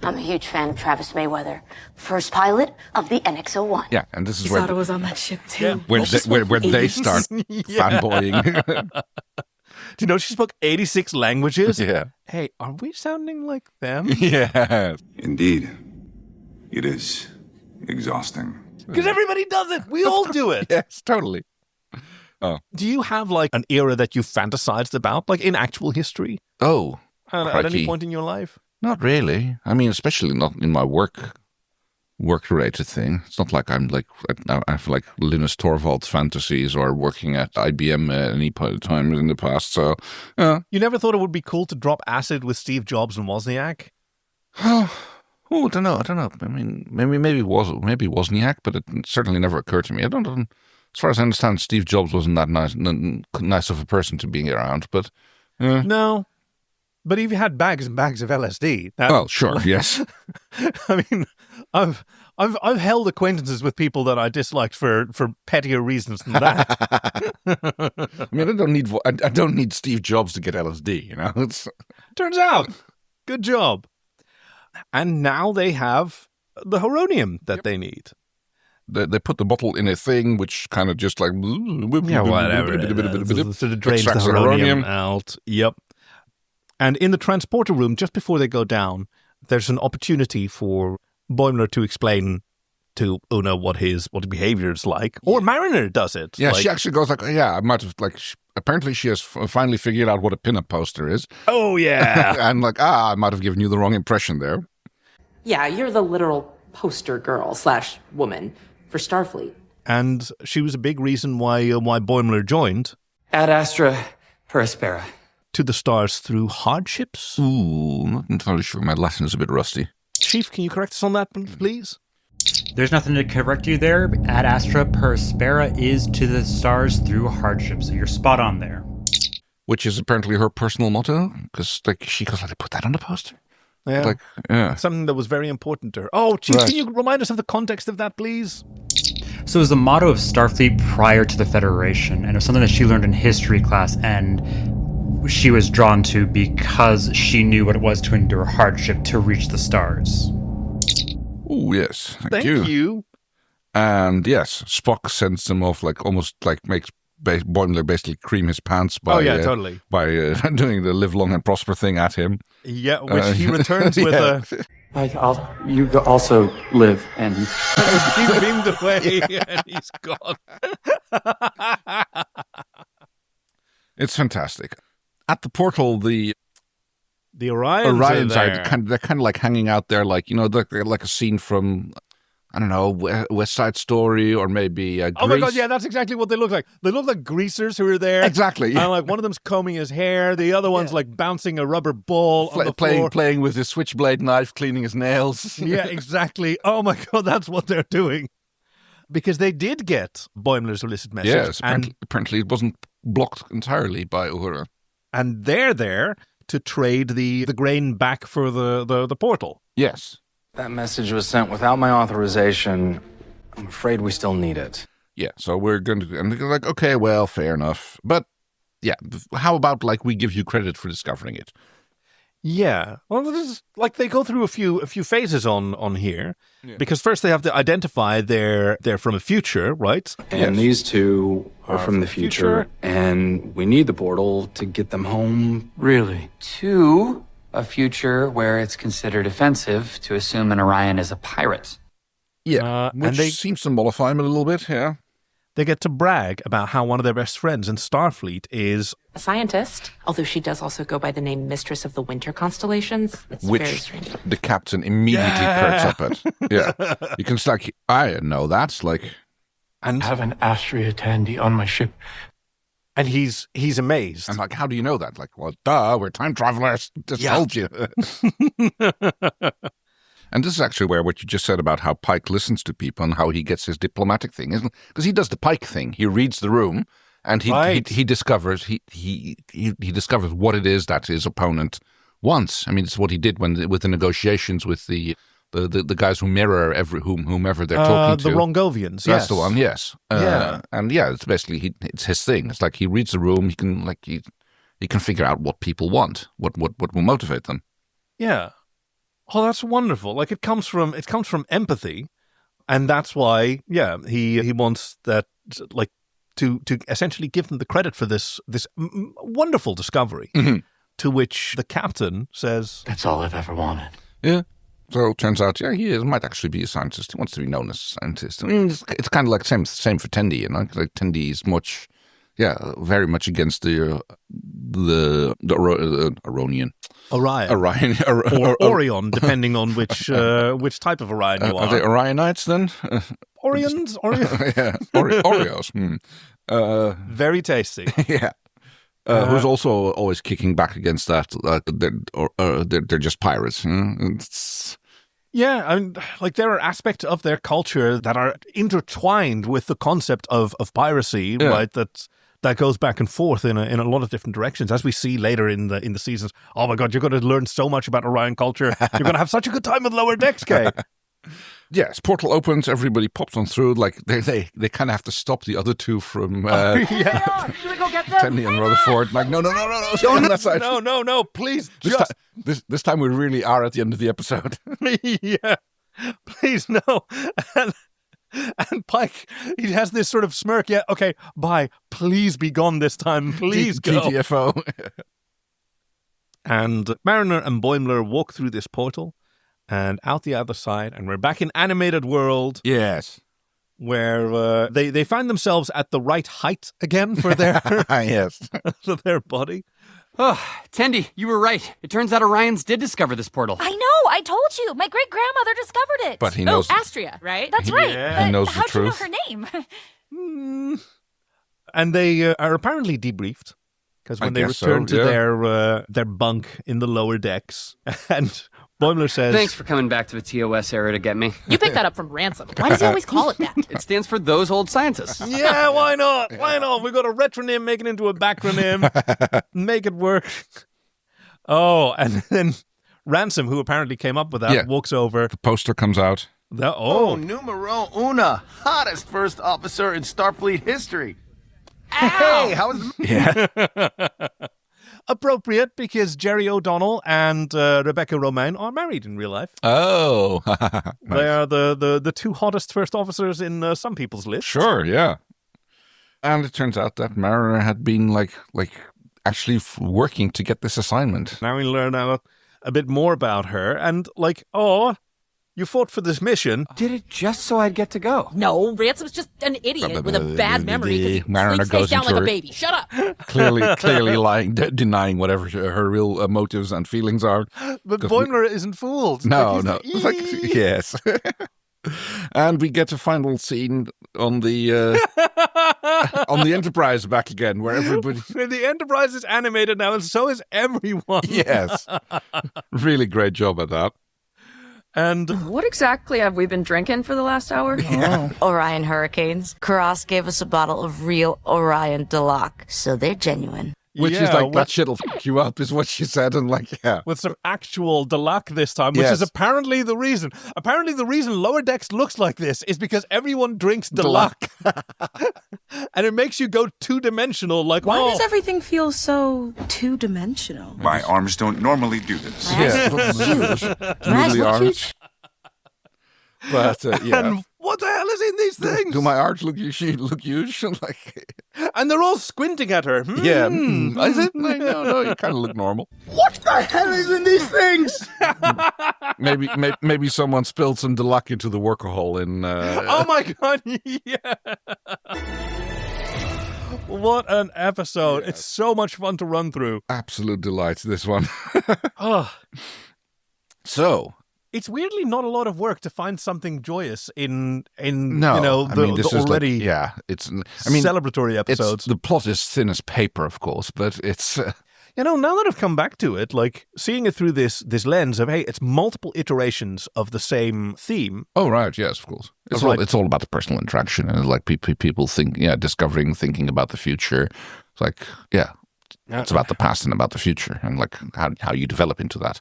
I'm a huge fan of Travis Mayweather, first pilot of the NX-01. Yeah, and this is where Sato was on that ship, too. Yeah. Where they start fanboying. Do you know she spoke 86 languages? Yeah. Hey, are we sounding like them? Yeah. Indeed. It is exhausting. Because everybody does it. We all do it. Yes, totally. Oh. Do you have an era that you fantasized about, in actual history? Oh, at any point in your life? Not really. I mean, especially not in my work-related thing. It's not like I have Linus Torvalds fantasies or working at IBM at any point in time in the past. So, You never thought it would be cool to drop acid with Steve Jobs and Wozniak? I don't know. I mean, maybe Wozniak, but it certainly never occurred to me. I don't. As far as I understand, Steve Jobs wasn't that nice of a person to be around, but... No. But if you had bags and bags of LSD... Well, sure, yes. I mean, I've held acquaintances with people that I disliked for pettier reasons than that. I mean, I don't need Steve Jobs to get LSD, Turns out. Good job. And now they have the horonium that they need. They put the bottle in a thing which kind of just whatever. Sort of drains the horonium out. Yep. And in the transporter room, just before they go down, there's an opportunity for Boimler to explain to Una what his behavior is like. Or Mariner does it. Yeah, she actually goes I might have, apparently she has finally figured out what a pinup poster is. Oh, yeah. And I might have given you the wrong impression there. Yeah, you're the literal poster girl / woman for Starfleet. And she was a big reason why Boimler joined. Ad Astra per Aspera. To the stars through hardships? Ooh, not entirely sure. My Latin is a bit rusty. Chief, can you correct us on that, please? There's nothing to correct you there. Ad Astra per Aspera is to the stars through hardships. So you're spot on there. Which is apparently her personal motto. Because she goes, put that on the poster. Yeah. Yeah. Something that was very important to her. Oh, Chief, right. Can you remind us of the context of that, please? So it was the motto of Starfleet prior to the Federation, and it was something that she learned in history class, and she was drawn to because she knew what it was to endure hardship to reach the stars. Oh, yes. Thank you. And yes, Spock sends them off almost makes Boimler basically cream his pants by totally. by doing the live long and prosper thing at him. Yeah, which he returns with You also live and... He's beamed away and he's gone. It's fantastic. At the portal, the Orions are kind of like hanging out there, like, you know, they're like a scene from, I don't know, West Side Story or maybe Grease. Oh my God, yeah, that's exactly what they look like. They look like greasers who are there. Exactly. Yeah. And like one of them's combing his hair, the other one's like bouncing a rubber ball on the floor. Playing with his switchblade knife, cleaning his nails. Yeah, exactly. Oh my God, that's what they're doing. Because they did get Boimler's illicit message. Yes, apparently it wasn't blocked entirely by Uhura. And they're there to trade the grain back for the portal. Yes. That message was sent without my authorization. I'm afraid we still need it. Yeah, so we're going to... And they're like, okay, well, fair enough. But, yeah, how about, like, we give you credit for discovering it? Yeah. Well, this is, like, they go through a few phases on here. Yeah. Because first they have to identify they're from a future, right? And these two are from the future. And we need the portal to get them home. Really? To a future where it's considered offensive to assume an Orion is a pirate. Yeah, which seems to mollify him a little bit, yeah. They get to brag about how one of their best friends in Starfleet is a scientist, although she does also go by the name Mistress of the Winter Constellations. It's very strange. The captain immediately perks up at. Yeah. You can start, I know that's like... And I have an Astria Tandy on my ship. And he's amazed. I'm like, how do you know that? Like, well, duh, we're time travelers. Just told you. And this is actually where what you just said about how Pike listens to people and how he gets his diplomatic thing, isn't it? Because he does the Pike thing. He reads the room and he discovers he discovers what it is that his opponent wants. I mean, it's what he did with the negotiations with the guys who mirror whomever they're talking to. The Rongovians, yes. That's the one, yes. Yeah. And yeah, it's basically it's his thing. It's like he reads the room. He can he can figure out what people want, what will motivate them. Yeah. Oh, that's wonderful. Like it comes from empathy, and that's why he wants that like to essentially give them the credit for this wonderful discovery. Mm-hmm. To which the captain says, "That's all I've ever wanted." Yeah. So it turns out, he might actually be a scientist. He wants to be known as a scientist. I mean, it's kind of like same for Tendi, you know. Like Tendi is much, very much against the Oronian. Orion. Or Orion, depending on which type of Orion you are. Are they Orionites then? Orions? Yeah, Oreos. Very tasty. Yeah. Who's also always kicking back against that? They're just pirates. Yeah, I mean, like there are aspects of their culture that are intertwined with the concept of piracy, right? That goes back and forth in a lot of different directions, as we see later in the seasons. Oh my God, you're going to learn so much about Orion culture. You're going to have such a good time with Lower Decks, Kay. Yes, portal opens, everybody pops on through. Like they kind of have to stop the other two from Should we go get them? Tendi and Rutherford. Like no, stay on that side. No, please. This time we really are at the end of the episode. Yeah, please no. And Pike, he has this sort of smirk. Yeah, okay, bye. Please be gone this time. Please go. GTFO. And Mariner and Boimler walk through this portal and out the other side, and we're back in animated world. Yes. Where they find themselves at the right height again for their for their body. Oh, Tendi, you were right. It turns out Orions did discover this portal. I know, I told you. My great-grandmother discovered it. But he knows... Astria, right? That's right. Yeah. He knows the truth. How'd you know her name? And they are apparently debriefed. Because when they return to their bunk in the lower decks, and Boimler says... Thanks for coming back to the TOS era to get me. You picked that up from Ransom. Why does he always call it that? It stands for Those Old Scientists. Yeah, why not? Why not? We got a retronym, make it into a backronym, make it work. Oh, and then Ransom, who apparently came up with that, walks over. The poster comes out. Numero uno, hottest first officer in Starfleet history. Ow! Hey, how was... Yeah. Appropriate, because Jerry O'Donnell and Rebecca Romaine are married in real life. Oh. Nice. They are the two hottest first officers in some people's list. Sure, yeah. And it turns out that Mariner had been like actually working to get this assignment. Now we learn out a bit more about her. And like, oh, you fought for this mission. Did it just so I'd get to go. No, Ransom's just an idiot with a bad memory because he Mariner sleeps face goes down into like her- a baby. Shut up. clearly lying, denying whatever her real motives and feelings are. But Boimler isn't fooled. No, Like, no. he's Like, yes. And we get a final scene on the on the Enterprise back again, where everybody. The Enterprise is animated now, and so is everyone. Yes, really great job at that. And what exactly have we been drinking for the last hour? Orion Hurricanes. Karas gave us a bottle of real Orion Delac, so they're genuine. Which is like, that shit'll fuck you up, is what she said, and like, yeah. With some actual Delac this time, which Yes. is apparently the reason. Apparently the reason Lower Decks looks like this is because everyone drinks Delac. And it makes you go two-dimensional, like, Why does everything feel so two-dimensional? My arms don't normally do this. Noodly arms. But, yeah. And what the hell is in these things? Do my arms look usual? Like, and they're all squinting at her. yeah. Is it? Like, no, you kind of look normal. What the hell is in these things? Maybe someone spilled some Delac into the worker hole in. Oh my god! Yeah. What an episode! It's so much fun to run through. Absolute delight, this one. Oh. So. It's weirdly not a lot of work to find something joyous in No, the already it's celebratory episodes. The plot is thin as paper, of course, but it's now that I've come back to it, like seeing it through this lens of, hey, it's multiple iterations of the same theme. Oh right, yes, of course. It's all about the personal interaction and like people discovering, thinking about the future. It's like it's about the past and about the future and like how you develop into that.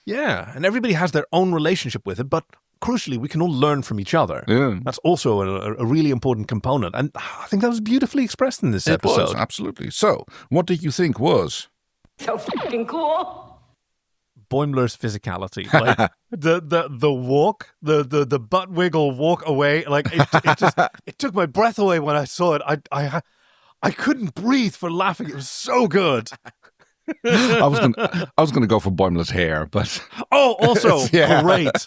Yeah, and everybody has their own relationship with it, but crucially, we can all learn from each other. Yeah. That's also a really important component, and I think that was beautifully expressed in this episode. It was, absolutely. So, what did you think was? So fucking cool. Boimler's physicality, like the walk, the butt wiggle walk away, like it took my breath away when I saw it. I couldn't breathe for laughing. It was so good. I was gonna go for Boimler's hair, but also great.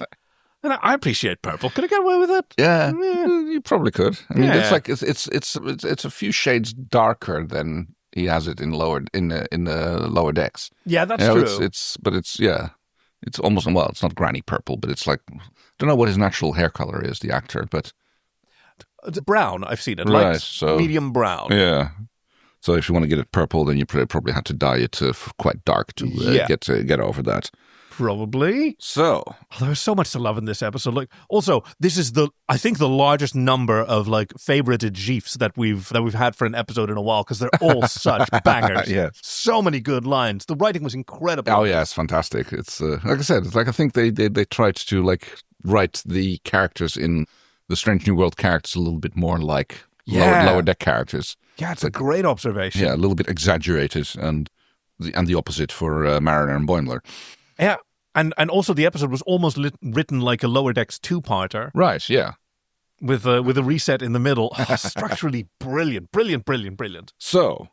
And I appreciate purple. Could I get away with it? Yeah, you probably could. I mean, it's like it's a few shades darker than he has it in the lower decks. Yeah, that's true. It's almost, well, it's not granny purple, but it's like, I don't know what his natural hair color is, the actor, but it's brown. I've seen it, right? Like So medium brown. Yeah. So if you want to get it purple, then you probably had to dye it quite dark to get over that. Probably. So there's so much to love in this episode. Like, also, this is I think the largest number of like favorited gifs that we've had for an episode in a while, because they're all such bangers. Yes. So many good lines. The writing was incredible. Oh yeah, it's fantastic. It's like I said, it's like I think they tried to like write the characters in the Strange New World characters a little bit more like lower deck characters. Yeah, it's a great observation. Yeah, a little bit exaggerated, and the opposite for Mariner and Boimler. Yeah, and also the episode was almost written like a Lower Decks two-parter. Right, yeah. With a reset in the middle. Structurally brilliant. So,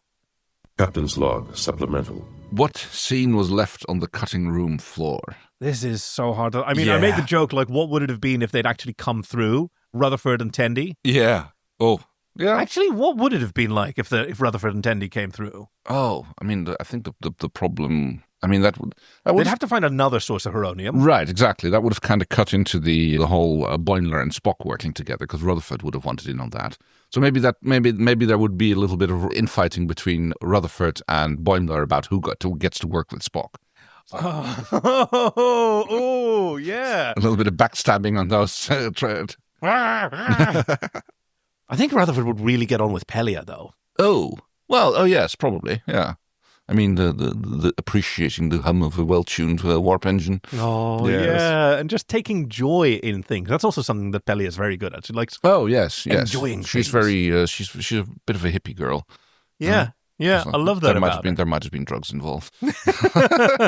Captain's log, supplemental. What scene was left on the cutting room floor? This is so hard. I mean, I made the joke, like, what would it have been if they'd actually come through, Rutherford and Tendi? Yeah. Oh, yeah. Actually, what would it have been like if Rutherford and Tendi came through? Oh, I mean, I think the problem. I mean, that would they'd have to find another source of heronium. Right, exactly. That would have kind of cut into the whole Boimler and Spock working together, because Rutherford would have wanted in on that. So maybe there would be a little bit of infighting between Rutherford and Boimler about who gets to work with Spock. Oh, yeah. A little bit of backstabbing on those. I think Rutherford would really get on with Pelia, though. Yes, probably, yeah. I mean, the appreciating the hum of a well-tuned warp engine. Oh, yes. Yeah, and just taking joy in things. That's also something that Pelia is very good at. She likes enjoying She's things. very, she's a bit of a hippie girl. Yeah, I love that about her. There might have been drugs involved.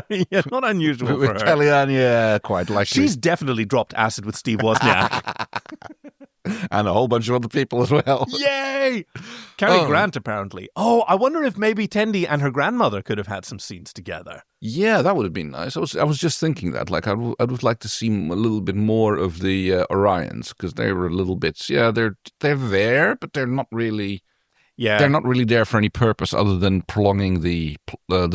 Yeah, not unusual with for her. Pelia, yeah, quite likely. She's definitely dropped acid with Steve Wozniak. And a whole bunch of other people as well. Yay! Cary Grant, apparently. Oh, I wonder if maybe Tendi and her grandmother could have had some scenes together. Yeah, that would have been nice. I was just thinking that. Like, I would like to see a little bit more of the Orions, because they were a little bit... Yeah, they're there, but they're not really... Yeah. They're not really there for any purpose other than prolonging the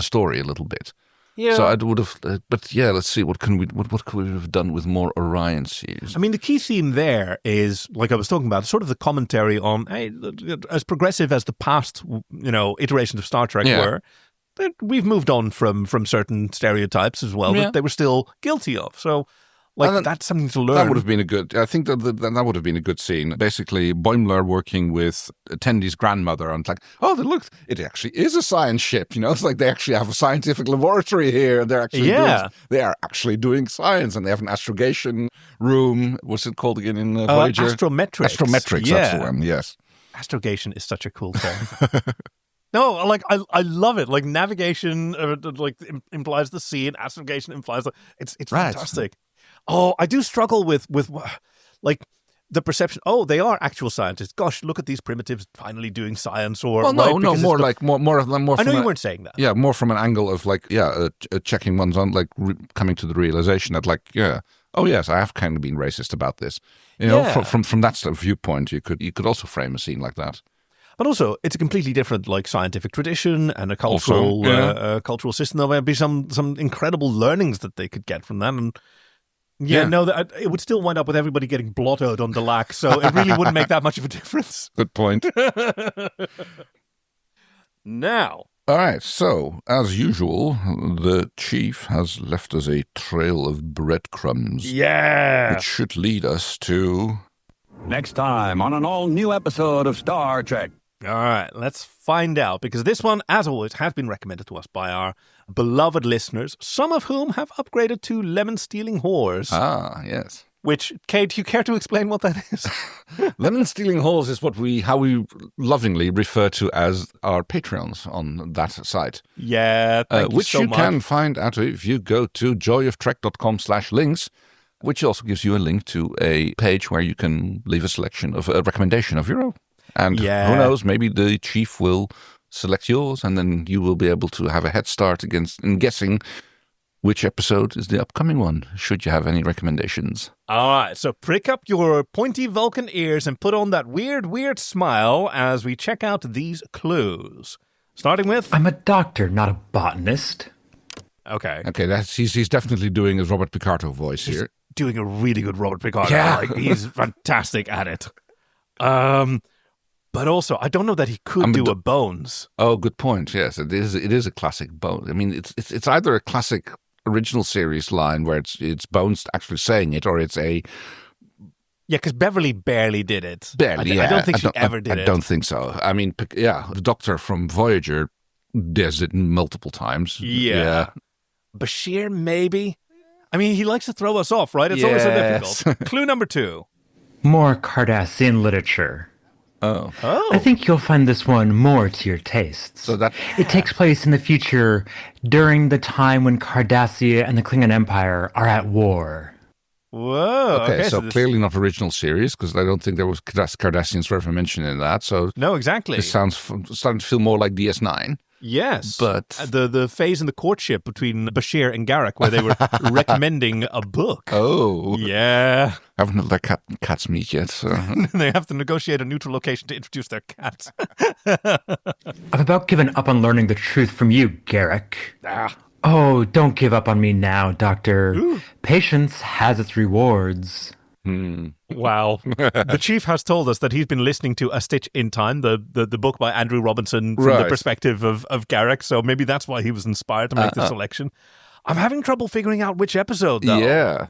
story a little bit. Yeah. So I would have, but yeah, let's see what could we have done with more Orion scenes. I mean, the key theme there is, like I was talking about, sort of the commentary on, hey, as progressive as the past, iterations of Star Trek were, but we've moved on from certain stereotypes as well that they were still guilty of. So. That's something to learn. That would have been I think that would have been a good scene. Basically, Boimler working with Tendi's grandmother, and like, oh, look, it actually is a science ship. It's like they actually have a scientific laboratory here. They're actually they are actually doing science, and they have an astrogation room. What's it called again in Voyager? Astrometrics. Astrometrics, that's the one. Yes. Astrogation is such a cool term. No, I love it. Like navigation, implies the sea, and astrogation implies it's fantastic. Oh, I do struggle with like the perception. Oh, they are actual scientists. Gosh, look at these primitives finally doing science. Or more of them. I know you weren't saying that. Yeah, more from an angle of checking one's on, coming to the realization that oh yes, I have kind of been racist about this. From that sort of viewpoint, you could also frame a scene like that. But also, it's a completely different scientific tradition and a cultural cultural system. There might be some incredible learnings that they could get from that. And it would still wind up with everybody getting blottoed on Delac, so it really wouldn't make that much of a difference. Good point. Now. All right, so, as usual, the Chief has left us a trail of breadcrumbs. Yeah! Which should lead us to... Next time on an all-new episode of Star Trek. All right, let's find out, because this one, as always, has been recommended to us by our beloved listeners, some of whom have upgraded to lemon-stealing whores. Ah, yes. Which, Kate, do you care to explain what that is? Lemon-stealing whores is how we lovingly refer to as our Patreons on that site. Yeah, thank you which so you much. can find out if you go to joyoftrek.com/links, which also gives you a link to a page where you can leave a recommendation of your own. And who knows, maybe the Chief will select yours, and then you will be able to have a head start in guessing which episode is the upcoming one, should you have any recommendations. All right, so prick up your pointy Vulcan ears and put on that weird smile as we check out these clues. Starting with... I'm a doctor, not a botanist. Okay. Okay, he's definitely doing his Robert Picardo voice here. Doing a really good Robert Picardo. Yeah. He's fantastic at it. But also, I don't know that he could do a Bones. Oh, good point. Yes, it is a classic Bones. I mean, it's either a classic original series line where it's Bones actually saying it, or it's a... Yeah, because Beverly barely did it. Barely, I don't think she ever did it. I don't think so. I mean, the Doctor from Voyager does it multiple times. Yeah. Bashir, maybe? I mean, he likes to throw us off, right? It's always so difficult. Clue number 2. More Cardassian literature. Oh. I think you'll find this one more to your tastes. So that it takes place in the future during the time when Cardassia and the Klingon Empire are at war. Whoa. Okay, so clearly not original series, because I don't think there was Cardassians were ever mentioned in that. So no, exactly. This sounds starting to feel more like DS9. Yes, but the phase in the courtship between Bashir and Garak where they were recommending a book. Oh, yeah. I haven't let their cats meet yet, so they have to negotiate a neutral location to introduce their cats. I've about given up on learning the truth from you, Garak. Oh, don't give up on me now, Doctor. Ooh. Patience has its rewards. Wow. The Chief has told us that he's been listening to A Stitch in Time, the book by Andrew Robinson from the perspective of Garak, so maybe that's why he was inspired to make the selection. I'm having trouble figuring out which episode, though. Yeah.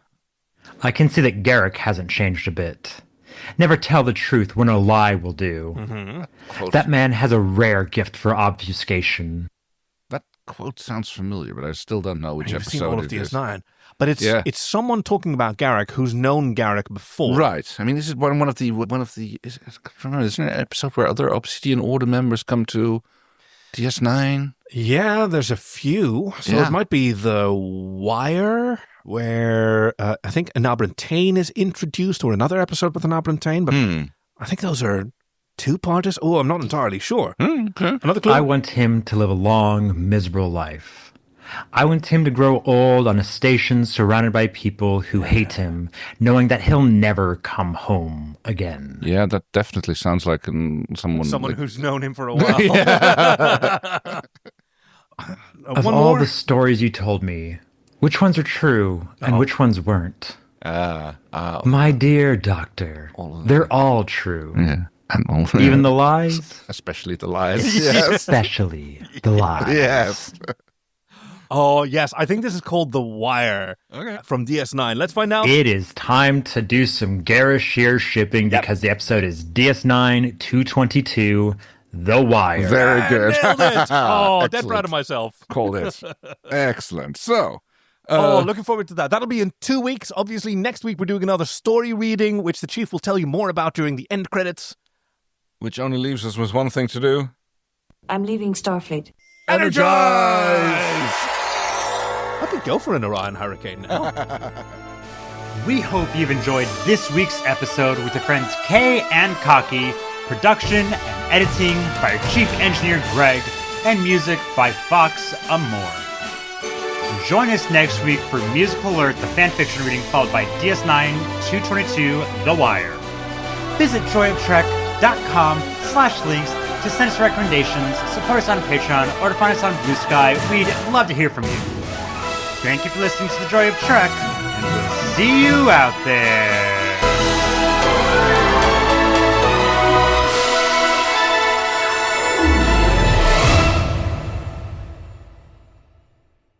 I can see that Garak hasn't changed a bit. Never tell the truth when a lie will do. Mm-hmm. That man has a rare gift for obfuscation. That quote sounds familiar, but I still don't know which episode seen all of it is. DS9. But it's someone talking about Garak who's known Garak before. Right. I mean, this is one of the isn't it an episode where other Obsidian Order members come to DS9? Yeah, there's a few. So it might be The Wire, where I think Anabrantane is introduced, or another episode with Anabrantane, but I think those are two-parters. Oh, I'm not entirely sure. Okay. Another clue? I want him to live a long, miserable life. I want him to grow old on a station surrounded by people who hate him, knowing that he'll never come home again. Yeah, that definitely sounds like someone who's known him for a while. Of all the stories you told me, which ones are true and which ones weren't? My dear doctor, they're all true. Yeah. Even the lies? Especially the lies. Especially the lies. Yes. Oh, yes. I think this is called The Wire from DS9. Let's find out. It is time to do some garish shipping because the episode is DS9 222, The Wire. Very good. Nailed it. Oh, dead proud of myself. Called it. Excellent. So. Looking forward to that. That'll be in 2 weeks. Obviously, next week we're doing another story reading, which the Chief will tell you more about during the end credits. Which only leaves us with one thing to do. I'm leaving Starfleet. Energize! I could go for an Orion Hurricane now. We hope you've enjoyed this week's episode with your friends Kay and Cocky, production and editing by our chief engineer Greg, and music by Fox Amore. Join us next week for Musical Alert, the fanfiction reading, followed by DS9 222, The Wire. Visit joyoftrek.com/links to send us recommendations, support us on Patreon, or to find us on Blue Sky. We'd love to hear from you. Thank you for listening to The Joy of Trek, and we'll see you out there.